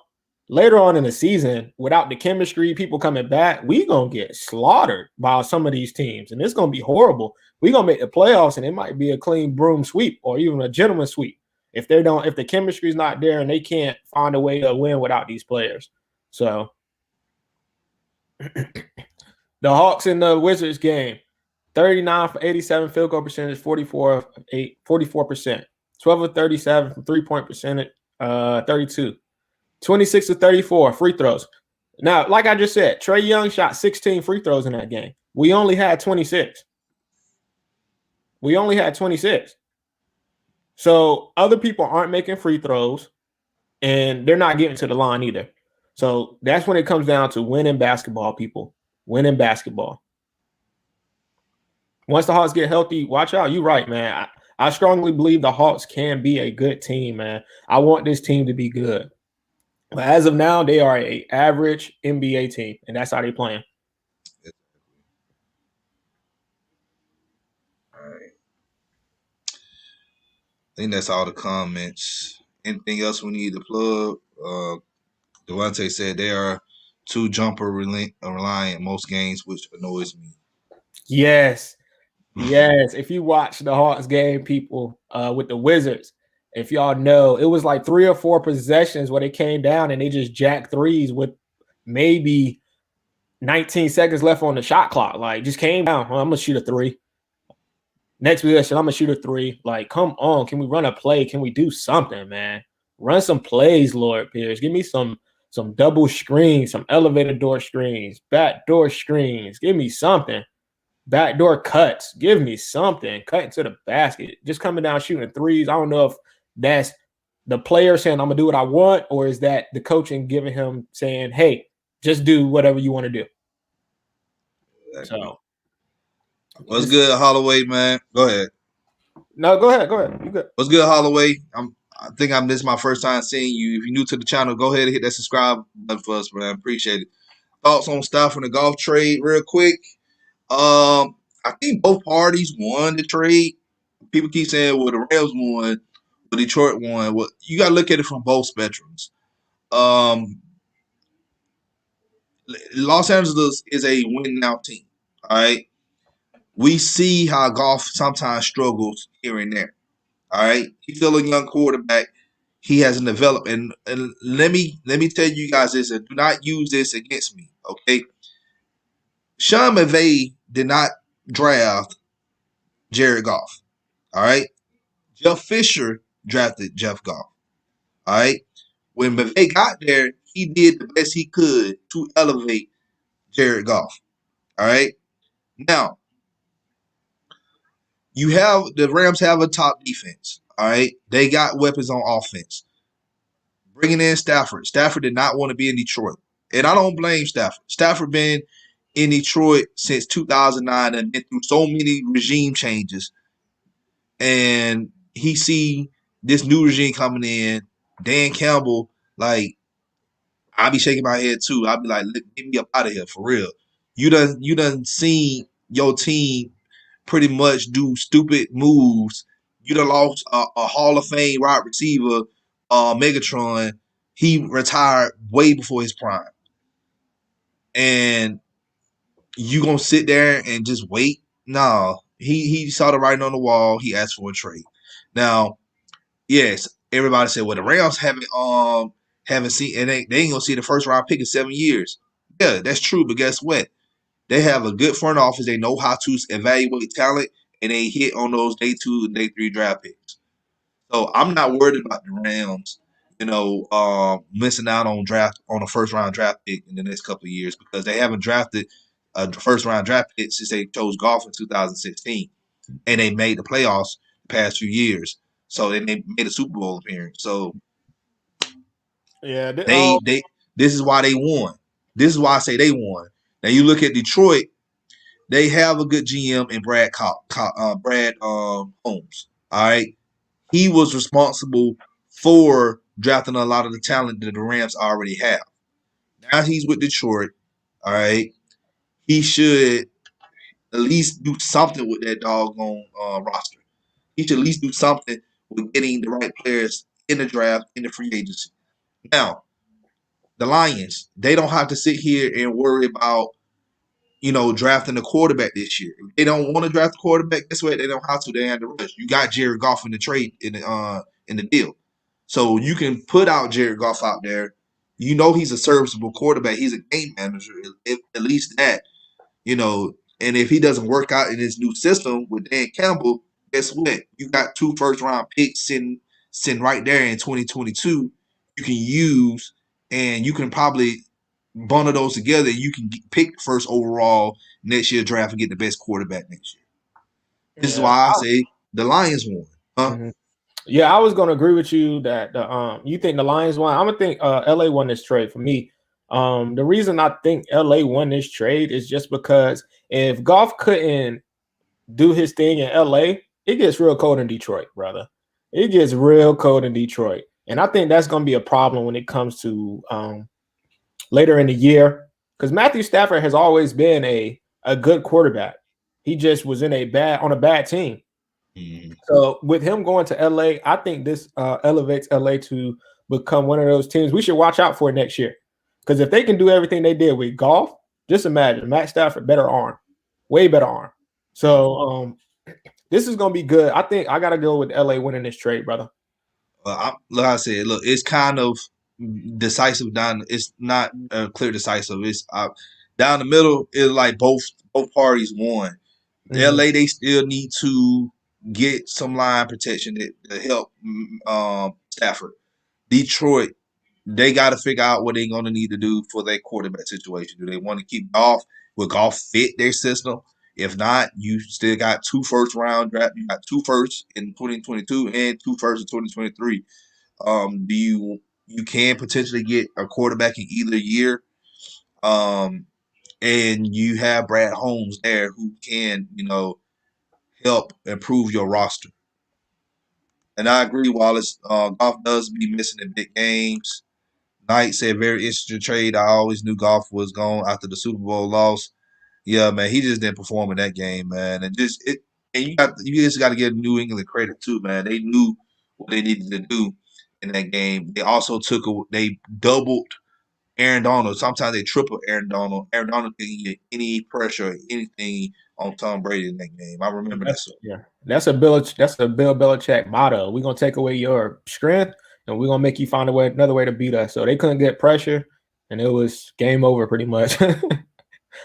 [SPEAKER 2] later on in the season, without the chemistry, people coming back, we going to get slaughtered by some of these teams. And it's going to be horrible. We're going to make the playoffs, and it might be a clean broom sweep or even a gentleman sweep if the chemistry is not there and they can't find a way to win without these players. So the Hawks and the Wizards game, 39 for 87 field goal percentage, 44%. 12 of 37 from 3-point percentage, 32. 26 to 34 free throws. Now, like I just said, Trae Young shot 16 free throws in that game. We only had 26. So other people aren't making free throws, and they're not getting to the line either. So that's when it comes down to winning basketball, people. Winning basketball. Once the Hawks get healthy, watch out. You're right, man. I strongly believe the Hawks can be a good team, man. I want this team to be good. But as of now, they are an average NBA team, and that's how they're playing.
[SPEAKER 1] All right. I think that's all the comments. Anything else we need to plug? Devontae said they are too jumper reliant most games, which annoys me.
[SPEAKER 2] Yes. If you watch the Hawks game, people, with the Wizards, if y'all know, it was like 3 or 4 possessions where they came down and they just jacked threes with maybe 19 seconds left on the shot clock. Like, just came down. I'm going to shoot a 3. Next possession, I'm going to shoot a 3. Like, come on. Can we run a play? Can we do something, man? Run some plays, Lord Pierce. Give me some double screens, some elevator door screens, back door screens. Give me something. Backdoor cuts. Give me something. Cut into the basket. Just coming down shooting threes. I don't know if that's the player saying I'm gonna do what I want, or is that the coaching giving him saying, "Hey, just do whatever you want to do."
[SPEAKER 1] Exactly.
[SPEAKER 2] So,
[SPEAKER 1] what's good, Holloway, man? Go ahead.
[SPEAKER 2] No, go ahead. You good?
[SPEAKER 1] What's good, Holloway? This is my first time seeing you. If you're new to the channel, go ahead and hit that subscribe button for us, man. Appreciate it. Thoughts on Stafford and the golf trade, real quick. I think both parties won the trade. People keep saying, well, the Rams won, but Detroit won. Well, you got to look at it from both spectrums. Los Angeles is a win now team. All right. We see how golf sometimes struggles here and there. All right. He's still a young quarterback. He hasn't developed. And let me tell you guys this, and do not use this against me. Okay. Sean McVay did not draft Jared Goff. All right. Jeff Fisher drafted Jeff Goff. All right. When McVay got there, he did the best he could to elevate Jared Goff. All right. Now, the Rams have a top defense. All right. They got weapons on offense. Bringing in Stafford. Stafford did not want to be in Detroit. And I don't blame Stafford. Stafford been in Detroit since 2009 and been through so many regime changes. And he see this new regime coming in, Dan Campbell, like, I'll be shaking my head too. I'll be like, get me up out of here for real. You done seen your team pretty much do stupid moves. You done lost a Hall of Fame wide receiver, Megatron. He retired way before his prime. And you gonna sit there and just wait? No. He saw the writing on the wall. He asked for a trade. Now, yes, everybody said, well, the Rams haven't seen, and they ain't gonna see the first round pick in 7 years. Yeah, that's true, but guess what? They have a good front office. They know how to evaluate talent, and they hit on those day 2 and day 3 draft picks. So I'm not worried about the Rams, missing out on a first round draft pick in the next couple of years because they haven't drafted a first round draft pick since they chose golf in 2016, and they made the playoffs the past few years. So they made a Super Bowl appearance. So
[SPEAKER 2] Yeah.
[SPEAKER 1] they this is why they won. This is why I say they won. Now you look at Detroit. They have a good GM in Brad Holmes. All right, he was responsible for drafting a lot of the talent that the Rams already have. Now he's with Detroit. All right, he should at least do something with that doggone roster. He should at least do something with getting the right players in the draft, in the free agency. Now, the Lions, they don't have to sit here and worry about drafting a quarterback this year. If they don't want to draft a quarterback, guess what? They don't have to. They have to rush. You got Jared Goff in the trade in the deal, so you can put out Jared Goff out there. You know he's a serviceable quarterback. He's a game manager. At least that, you know. And if he doesn't work out in his new system with Dan Campbell, guess what? You got 2 first round picks sitting right there in 2022. You can use, and you can probably bundle those together. You can pick first overall next year draft and get the best quarterback next year. This is
[SPEAKER 2] Yeah.
[SPEAKER 1] why I say the Lions won. Huh?
[SPEAKER 2] Mhm. Yeah, I was gonna agree with you that you think the Lions won. I'm gonna think LA won this trade for me. The reason I think LA won this trade is just because if Golf couldn't do his thing in LA, it gets real cold in Detroit, brother. It gets real cold in Detroit. And I think that's gonna be a problem when it comes to later in the year. Because Matthew Stafford has always been a good quarterback. He just was on a bad team.
[SPEAKER 1] Mm-hmm.
[SPEAKER 2] So with him going to LA, I think this elevates LA to become one of those teams we should watch out for next year. Because if they can do everything they did with Golf, just imagine Matt Stafford, better arm, way better arm. So this is gonna be good. I think I gotta go with LA winning this trade, brother.
[SPEAKER 1] Like I said, look, it's kind of decisive down. It's not clear decisive. It's down the middle. It's like both parties won.
[SPEAKER 2] Mm-hmm.
[SPEAKER 1] LA, they still need to get some line protection to help Stafford. Detroit, they got to figure out what they're going to need to do for their quarterback situation. Do they want to keep Goff? Will Goff fit their system? If not, you still got 2 first round draft. You got 2 firsts in 2022 and 2 firsts in 2023. Do you can potentially get a quarterback in either year? And you have Brad Holmes there who can help improve your roster. And I agree, Wallace. Goff does be missing in big games. Knight said very interesting trade. I always knew Goff was gone after the Super Bowl loss. Yeah, man, he just didn't perform in that game, man. And you just got to give New England credit too, man. They knew what they needed to do in that game. They doubled Aaron Donald. Sometimes they triple Aaron Donald. Aaron Donald didn't get any pressure or anything on Tom Brady in that game. I remember that.
[SPEAKER 2] Yeah, that's a Bill Belichick motto. We're gonna take away your strength, and we're gonna make you find another way to beat us. So they couldn't get pressure, and it was game over pretty much.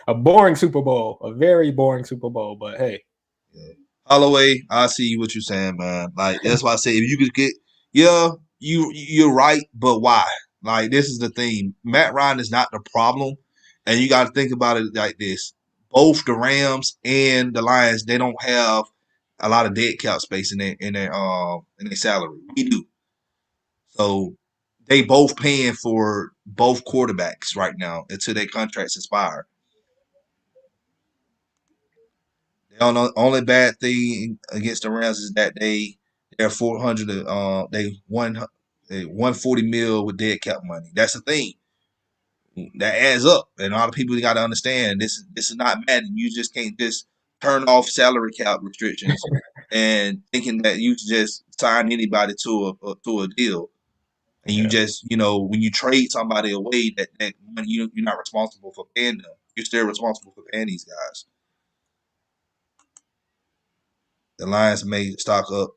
[SPEAKER 2] A boring Super Bowl, a very boring Super Bowl. But hey,
[SPEAKER 1] Yeah. Holloway, I see what you're saying, man. Like that's why I say if you could get, yeah, you're right, but why? Like this is the thing. Matt Ryan is not the problem, and you got to think about it like this: both the Rams and the Lions, they don't have a lot of dead cap space in their salary. We do, so they both paying for both quarterbacks right now until their contracts expire. The only bad thing against the Rams is that they're 400. They 140 mil with dead cap money. That's the thing that adds up, and a lot of people got to understand this is not Madden. You just can't just turn off salary cap restrictions and thinking that you just sign anybody to a deal. And you
[SPEAKER 2] yeah,
[SPEAKER 1] just, when you trade somebody away, that money, you're not responsible for paying them. You're still responsible for paying these guys. The Lions may stock up.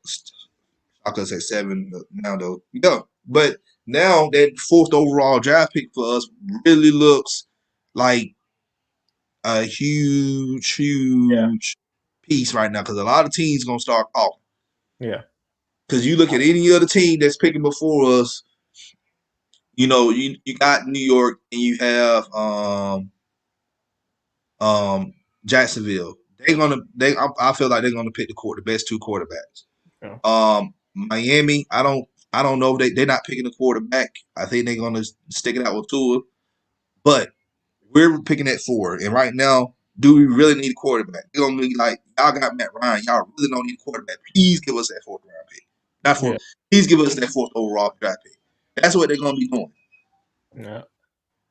[SPEAKER 1] Falcons at 7 now though. Yeah, but now that fourth overall draft pick for us really looks like a huge,
[SPEAKER 2] Yeah.
[SPEAKER 1] huge piece right now because a lot of teams gonna start calling.
[SPEAKER 2] Yeah.
[SPEAKER 1] Because you look at any other team that's picking before us, you got New York and you have um Jacksonville. I feel like they're gonna pick the best two quarterbacks.
[SPEAKER 2] Yeah.
[SPEAKER 1] Miami, I don't know if they're not picking a quarterback. I think they're gonna stick it out with Tua, but we're picking at 4. And right now, do we really need a quarterback? They're gonna be like, y'all got Matt Ryan, y'all really don't need a quarterback. Please give us that fourth round pick. Not for
[SPEAKER 2] Yeah.
[SPEAKER 1] please give us that fourth overall draft pick. That's what they're gonna be doing.
[SPEAKER 2] Yeah.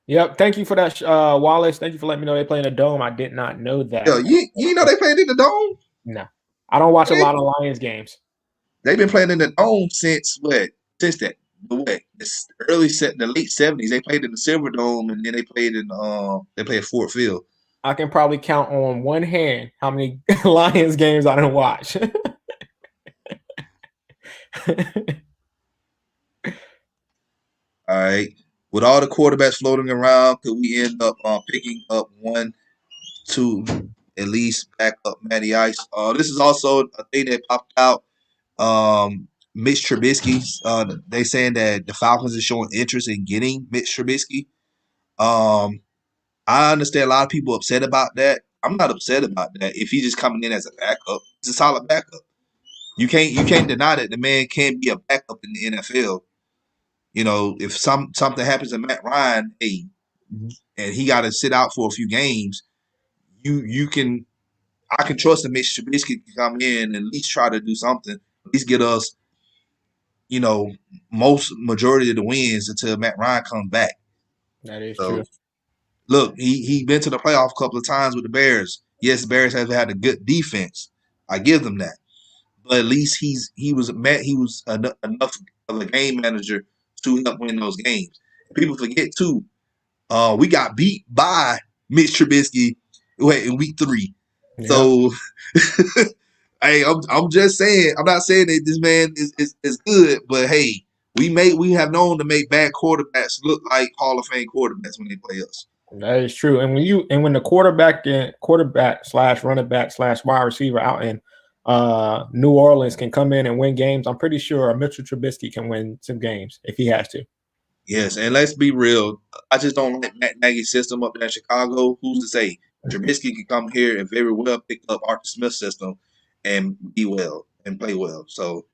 [SPEAKER 2] Yep. Thank you for that, Wallace. Thank you for letting me know they play in a dome. I did not know
[SPEAKER 1] Yeah,
[SPEAKER 2] that.
[SPEAKER 1] you know they playing in the dome?
[SPEAKER 2] No, I don't watch a
[SPEAKER 1] They,
[SPEAKER 2] lot of Lions games.
[SPEAKER 1] they've been playing in the dome since what? Since that the what? The late 70s. They played in the Silver Dome and then they played at Fort Field.
[SPEAKER 2] I can probably count on one hand how many Lions games I don't watch.
[SPEAKER 1] All right. With all the quarterbacks floating around, could we end up picking up one, two, at least back up Matty Ice? This is also a thing that popped out. Mitch Trubisky. They saying that the Falcons are showing interest in getting Mitch Trubisky. Um, I understand a lot of people upset about that. I'm not upset about that. If he's just coming in as a backup, it's a solid backup. You can't deny that the man can be a backup in the NFL. If something happens to Matt Ryan, hey, and he got to sit out for a few games, you can I can trust that Mitch Trubisky can come in and at least try to do something, at least get us, you know, most majority of the wins until Matt Ryan comes back.
[SPEAKER 2] That is true.
[SPEAKER 1] So look, he been to the playoff a couple of times with the Bears. Yes, the Bears have had a good defense. I give them that, but at least he was enough of a game manager to help win those games. People forget too. We got beat by Mitch Trubisky in week 3.
[SPEAKER 2] Yeah,
[SPEAKER 1] So, hey, I'm just saying. I'm not saying that this man is good, but hey, we have known to make bad quarterbacks look like Hall of Fame quarterbacks when they play us.
[SPEAKER 2] that is true. And when the quarterback slash running back slash wide receiver out in New Orleans can come in and win games, I'm pretty sure Mitchell Trubisky can win some games if he has to.
[SPEAKER 1] Yes, and let's be real. I just don't like Matt Nagy's system up there in Chicago. Who's to say Trubisky can come here and very well pick up Arthur Smith's system and be well and play well. So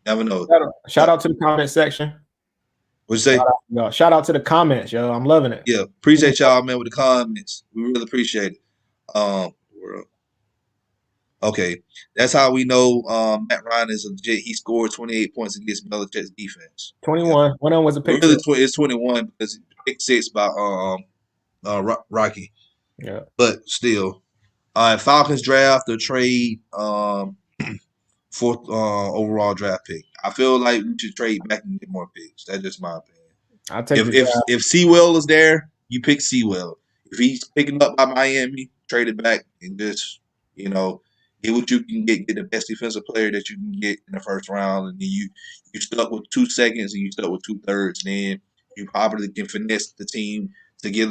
[SPEAKER 1] never know.
[SPEAKER 2] Shout out to the comment section.
[SPEAKER 1] What you say?
[SPEAKER 2] Shout out to the comments, yo. I'm loving it.
[SPEAKER 1] Yeah, appreciate y'all, man, with the comments. We really appreciate it. Okay, that's how we know Matt Ryan is legit. He scored 28 points against Belichick's defense.
[SPEAKER 2] 21. One of them was a pick
[SPEAKER 1] Really,
[SPEAKER 2] six.
[SPEAKER 1] it's 21 because pick 6 by Rocky.
[SPEAKER 2] Yeah.
[SPEAKER 1] But still, Falcons draft or trade fourth overall draft pick. I feel like we should trade back and get more picks. That's just my opinion.
[SPEAKER 2] I'll take the
[SPEAKER 1] If
[SPEAKER 2] draft.
[SPEAKER 1] if Sewell is there, you pick Sewell. If he's picking up by Miami, trade it back and just get what you can get the best defensive player that you can get in the first round, and then you stuck with 2 seconds and you stuck with 2/3. Then you probably can finesse the team to get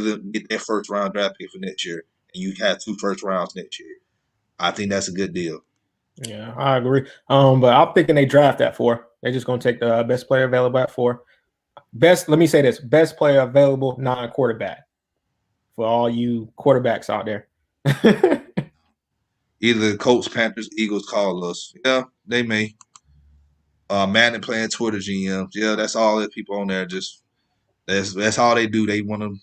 [SPEAKER 1] that first round draft pick for next year, and you have 2 first rounds next year. I think that's a good deal.
[SPEAKER 2] Yeah, I agree. But I'm thinking they draft at 4. They're just gonna take the best player available at 4. Let me say this: best player available, non-quarterback. For all you quarterbacks out there.
[SPEAKER 1] Either the Colts, Panthers, Eagles call us. Yeah, they may. Madden playing Twitter GMs. Yeah, that's all the people on there. Just that's all they do. They want to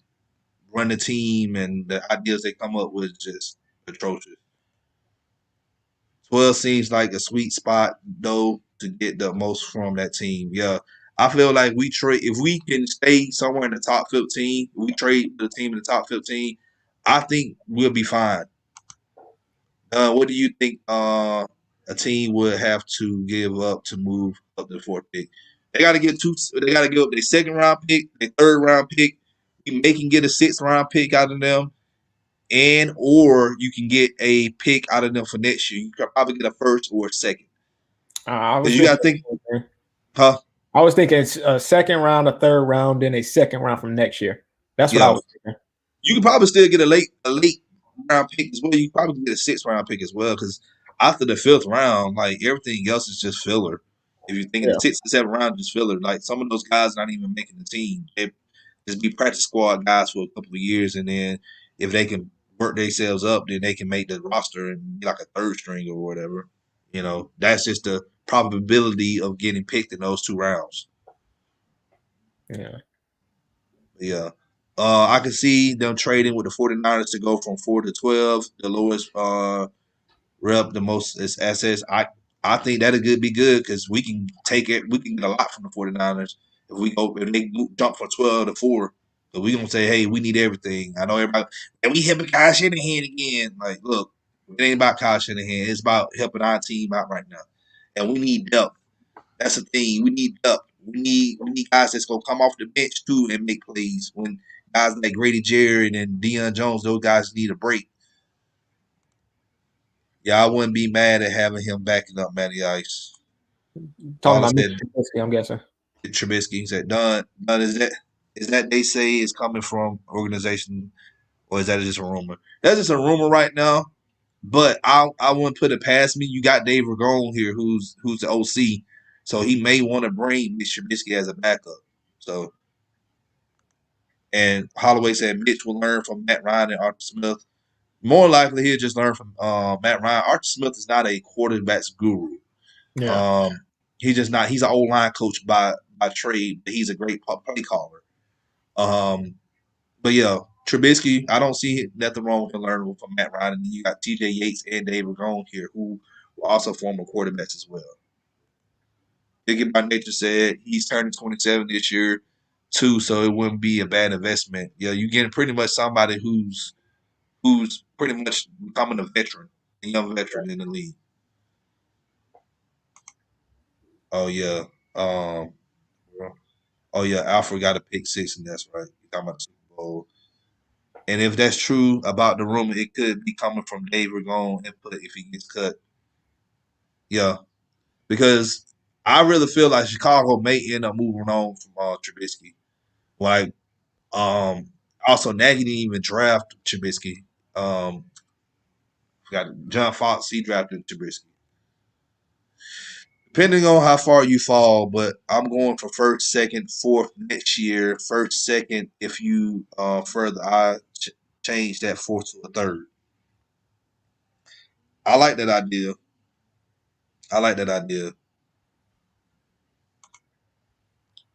[SPEAKER 1] run the team, and the ideas they come up with just atrocious. 12 seems like a sweet spot though to get the most from that team. Yeah, I feel like we trade if we can stay somewhere in the top 15. We trade the team in the top 15. I think we'll be fine. What do you think a team would have to give up to move up to the fourth pick? They got to get two. They got to give up their second round pick, their third round pick. They can get a sixth round pick out of them, or you can get a pick out of them for next year. You can probably get a first or a second.
[SPEAKER 2] I was
[SPEAKER 1] Because you
[SPEAKER 2] thinking,
[SPEAKER 1] got to think, huh?
[SPEAKER 2] I was thinking a second round, a third round, then a second round from next year. That's what I
[SPEAKER 1] Yeah,
[SPEAKER 2] was thinking.
[SPEAKER 1] you can probably still get a late round pick as well. You can probably get a sixth round pick as well because after the fifth round, like everything else is just filler. If you're thinking the
[SPEAKER 2] Yeah,
[SPEAKER 1] sixth and seventh round is filler, like some of those guys not even making the team. They just be practice squad guys for a couple of years, and then if they can work themselves up, then they can make the roster and be like a third string or whatever. That's just the probability of getting picked in those two rounds.
[SPEAKER 2] yeah,
[SPEAKER 1] Yeah. I can see them trading with the 49ers to go from 4 to 12. The lowest rep, the most is assets. I think that'll be good because we can take it. We can get a lot from the 49ers if they jump from 12 to 4. So we gonna say, hey, we need everything. I know everybody, and we helping Kyle Shanahan again. Like, look, it ain't about Kyle Shanahan. It's about helping our team out right now, and we need depth. That's the thing. We need depth. We need guys that's gonna come off the bench too and make plays. When guys like Grady Jarrett and Deion Jones, those guys need a break. Yeah, I wouldn't be mad at having him backing up Matty Ice.
[SPEAKER 2] talking
[SPEAKER 1] Dollar
[SPEAKER 2] about
[SPEAKER 1] said
[SPEAKER 2] Mitchell Trubisky, I'm guessing.
[SPEAKER 1] Trubisky said Dunn is that they say is coming from organization or is that just a rumor? That's just a rumor right now. But I wouldn't put it past me. You got Dave Ragone here, who's the OC, so he may want to bring Mitch Trubisky as a backup. So and Holloway said Mitch will learn from Matt Ryan and Arthur Smith. More likely, he'll just learn from Matt Ryan. Arthur Smith is not a quarterback's guru.
[SPEAKER 2] Yeah,
[SPEAKER 1] Um, he's just not. He's an old line coach by trade, but he's a great play caller. Um, but yeah, Trubisky, I don't see nothing wrong with him learning from Matt Ryan. And you got T.J. Yates and David Gone here, who were also former quarterbacks as well. Biggie by Nature said he's turning 27 this year too, so it wouldn't be a bad investment. Yeah, you're getting pretty much somebody who's pretty much becoming a young veteran in the league. Oh yeah. Um oh yeah, Alfred got a pick six, and that's right. You're talking about the Super Bowl. And if that's true about the rumor, it could be coming from Dave Ragone input if he gets cut. Yeah. Because I really feel like Chicago may end up moving on from Trubisky. Like also Nagy didn't even draft Trubisky. Got John Fox, he drafted Trubisky. Depending on how far you fall, but I'm going for first, second, fourth next year. First, second, if you further, change that fourth to a third. I like that idea. I like that idea.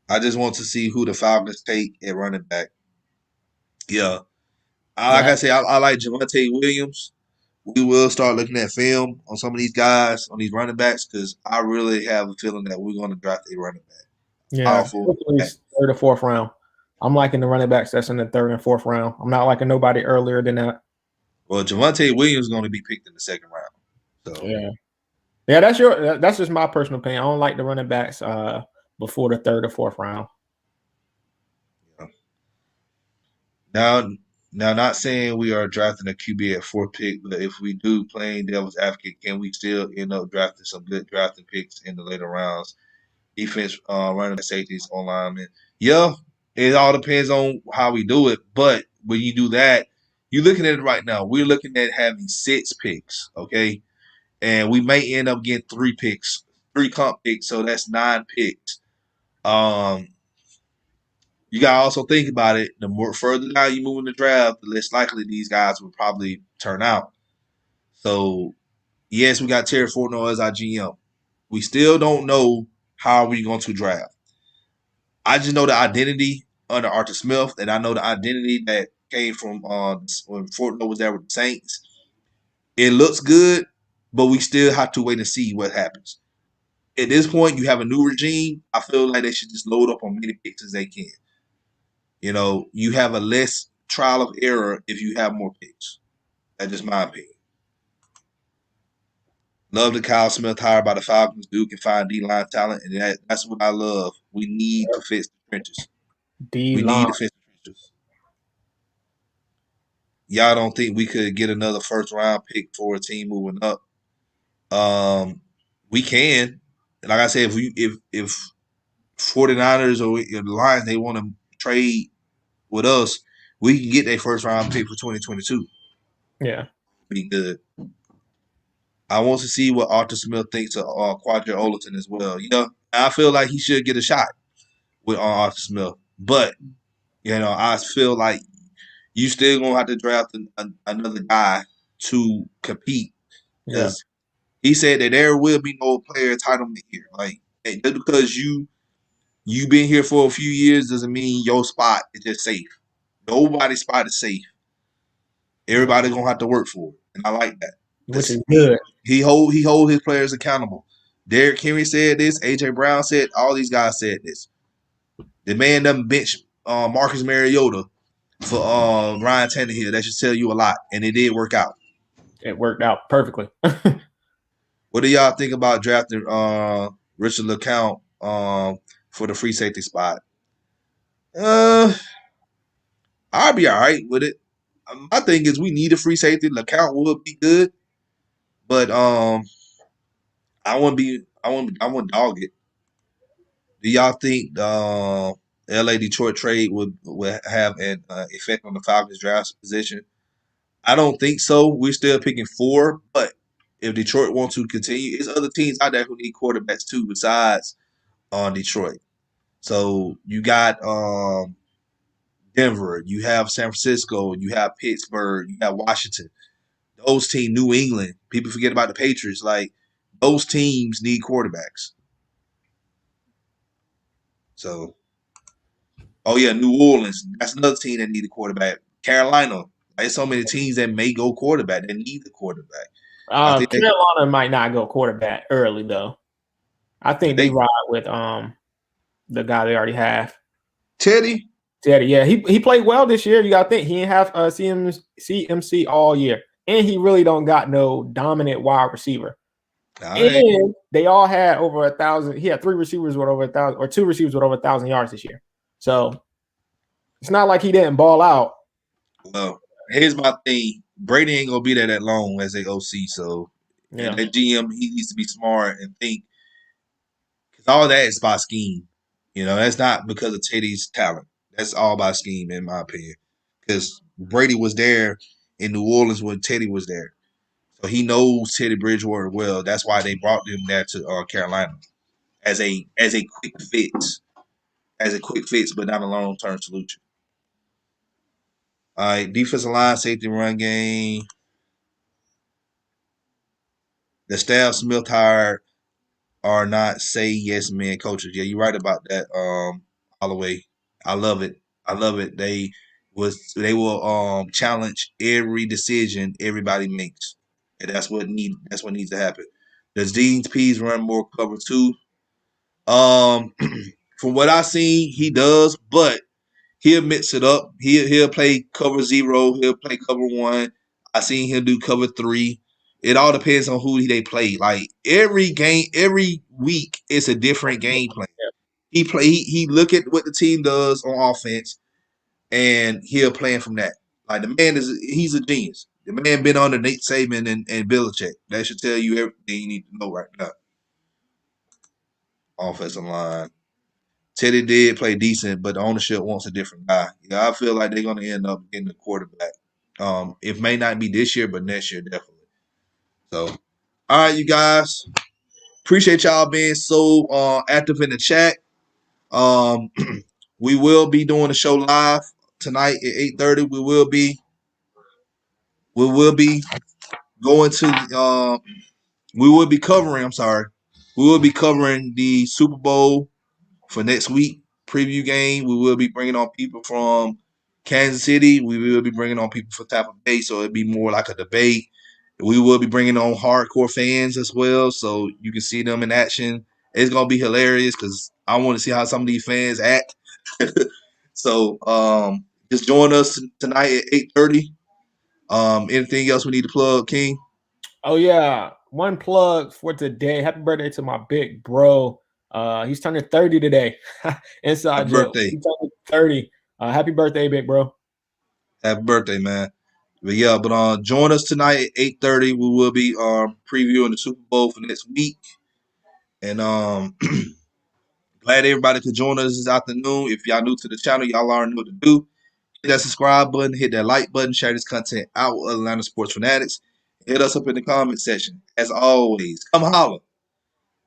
[SPEAKER 1] I just want to see who the Falcons take at running back. Yeah, like
[SPEAKER 2] yeah,
[SPEAKER 1] I say, I like Javonte Williams. We will start looking at film on some of these guys, on these running backs, because I really have a feeling that we're going to draft a running back,
[SPEAKER 2] yeah.
[SPEAKER 1] powerful
[SPEAKER 2] Hopefully,
[SPEAKER 1] back.
[SPEAKER 2] it's third or fourth round. I'm liking the running backs that's in the third and fourth round. I'm not liking nobody earlier than that.
[SPEAKER 1] Well, Javonte Williams is going to be picked in the second round. So
[SPEAKER 2] Yeah, yeah. That's just my personal opinion. I don't like the running backs before the third or fourth round.
[SPEAKER 1] yeah. Now, not saying we are drafting a QB at fourth pick, but if we do, playing devil's advocate, can we still end up drafting some good drafting picks in the later rounds? Defense, running back, safeties, on linemen. Yeah, it all depends on how we do it. But when you do that, you're looking at it right now. We're looking at having six picks, okay? And we may end up getting three picks, three comp picks, so that's nine picks. Um, you gotta also think about it. The more further down you move in the draft, the less likely these guys will probably turn out. So yes, we got Terry Fortnell as our GM. We still don't know how we're going to draft. I just know the identity under Arthur Smith, and I know the identity that came from when Fortnell was there with the Saints. It looks good, but we still have to wait and see what happens. At this point, you have a new regime. I feel like they should just load up on many picks as they can. You have a less trial of error if you have more picks. That's just my opinion. Love the Kyle Smith hire by the Falcons. Dude can find D line talent, and that's what I love. We need to fix the trenches.
[SPEAKER 2] D
[SPEAKER 1] We
[SPEAKER 2] line.
[SPEAKER 1] need to fix the trenches. Y'all don't think we could get another first round pick for a team moving up? Um, we can. like I said, if 49ers or the Lions they want to trade with us, we can get their first round pick for 2022.
[SPEAKER 2] Yeah.
[SPEAKER 1] Be good. I want to see what Arthur Smith thinks of Quadri Overton as well. You know, I feel like he should get a shot with Arthur Smith, but I feel like you still gonna have to draft another guy to compete
[SPEAKER 2] Yeah.
[SPEAKER 1] because he said that there will be no player entitlement here. Like just because you've been here for a few years doesn't mean your spot is just safe. Nobody's spot is safe.
[SPEAKER 2] Yeah.
[SPEAKER 1] Everybody gonna have to work for it, and I like that.
[SPEAKER 2] Which
[SPEAKER 1] That's,
[SPEAKER 2] is good.
[SPEAKER 1] he hold his players accountable. Derrick Henry said this. AJ Brown said. All these guys said this. The man doesn't bench Marcus Mariota for Ryan Tannehill. That should tell you a lot, and it did work out.
[SPEAKER 2] It worked out perfectly.
[SPEAKER 1] What do y'all think about drafting Richard LeCount for the free safety spot? Uh, I'll be all right with it. My thing is we need a free safety. LeCount would be good, but I want dog it. Do y'all think the LA Detroit trade would have an effect on the Falcons draft position? I don't think so. We're still picking four, but if Detroit wants to continue, there's other teams out there who need quarterbacks too besides Detroit. So you got Denver, you have San Francisco, you have Pittsburgh, you have Washington. Those teams, New England. People forget about the Patriots. Like those teams need quarterbacks. So, oh yeah, New Orleans. That's another team that need a quarterback. Carolina. There's so many teams that may go quarterback. That need the quarterback. I think
[SPEAKER 2] Carolina might not go quarterback early though. I think they
[SPEAKER 1] they
[SPEAKER 2] ride with the guy they already have.
[SPEAKER 1] Teddy.
[SPEAKER 2] Teddy, yeah, he played well this year. You got to think he didn't have CMC all year, and he really don't got no dominant wide receiver.
[SPEAKER 1] All right.
[SPEAKER 2] And they all had over 1,000. He had 3 receivers with over 1,000, or 2 receivers with over 1,000 yards this year. So it's not like he didn't ball out.
[SPEAKER 1] Well, here's my thing. Brady ain't gonna be there that long as a OC. So,
[SPEAKER 2] Yeah,
[SPEAKER 1] that GM he needs to be smart and think because all that is by scheme. That's not because of Teddy's talent. That's all by scheme, in my opinion. Because Brady was there in New Orleans when Teddy was there, so he knows Teddy Bridgewater well. That's why they brought him there to Carolina as a quick fix, but not a long term solution. All right, defensive line, safety, run game. The staff Smith hired are not say yes men coaches. Yeah, you're right about that. Holloway, I love it. I love it. They will challenge every decision everybody makes, and that's what needs to happen. Does Dean's Pease run more cover two? Um, from what I seen, he does, but he'll mix it up. He'll play cover zero. He'll play cover one. I seen him do cover three. It all depends on who they play. Like every game, every week, it's a different game plan. He look at what the team does on offense, and he'll plan from that. Like he's a genius. The man been under Nate Saban and Belichick. That should tell you everything you need to know right now. Offensive line. Teddy did play decent, but the ownership wants a different guy. Yeah, I feel like they're going to end up getting a quarterback. It may not be this year, but next year definitely. So, all right, you guys, appreciate y'all being so active in the chat. Um, we will be doing the show live tonight at 8:30. We will be going to we will be covering. I'm sorry, we will be covering the Super Bowl for next week preview game. We will be bringing on people from Kansas City. We will be bringing on people from Tampa Bay, so it'll be more like a debate. We will be bringing on hardcore fans as well, so you can see them in action. It's gonna be hilarious because I want to see how some of these fans act. So just join us tonight at 8:30. Anything else we need to plug, King?
[SPEAKER 2] Oh yeah, one plug for today. Happy birthday to my big bro. He's turning 30 today. Inside
[SPEAKER 1] Happy
[SPEAKER 2] joke.
[SPEAKER 1] birthday.
[SPEAKER 2] He's turning 30. Happy birthday, big bro.
[SPEAKER 1] Happy birthday, man. But yeah, join us tonight at 8:30. We will be previewing the Super Bowl for next week. And glad everybody could join us this afternoon. If y'all new to the channel, y'all already know what to do. Hit that subscribe button, hit that like button, share this content out with Atlanta sports fanatics. Hit us up in the comment section. As always, come holler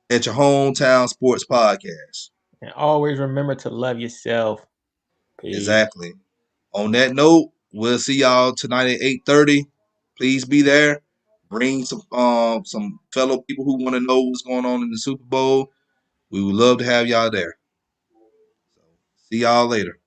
[SPEAKER 1] at your hometown sports podcast.
[SPEAKER 2] And always remember to love yourself. Peace.
[SPEAKER 1] Exactly. On that note, we'll see y'all tonight at 8:30. Please be there. Bring some fellow people who want to know what's going on in the Super Bowl. We would love to have y'all there. So, see y'all later.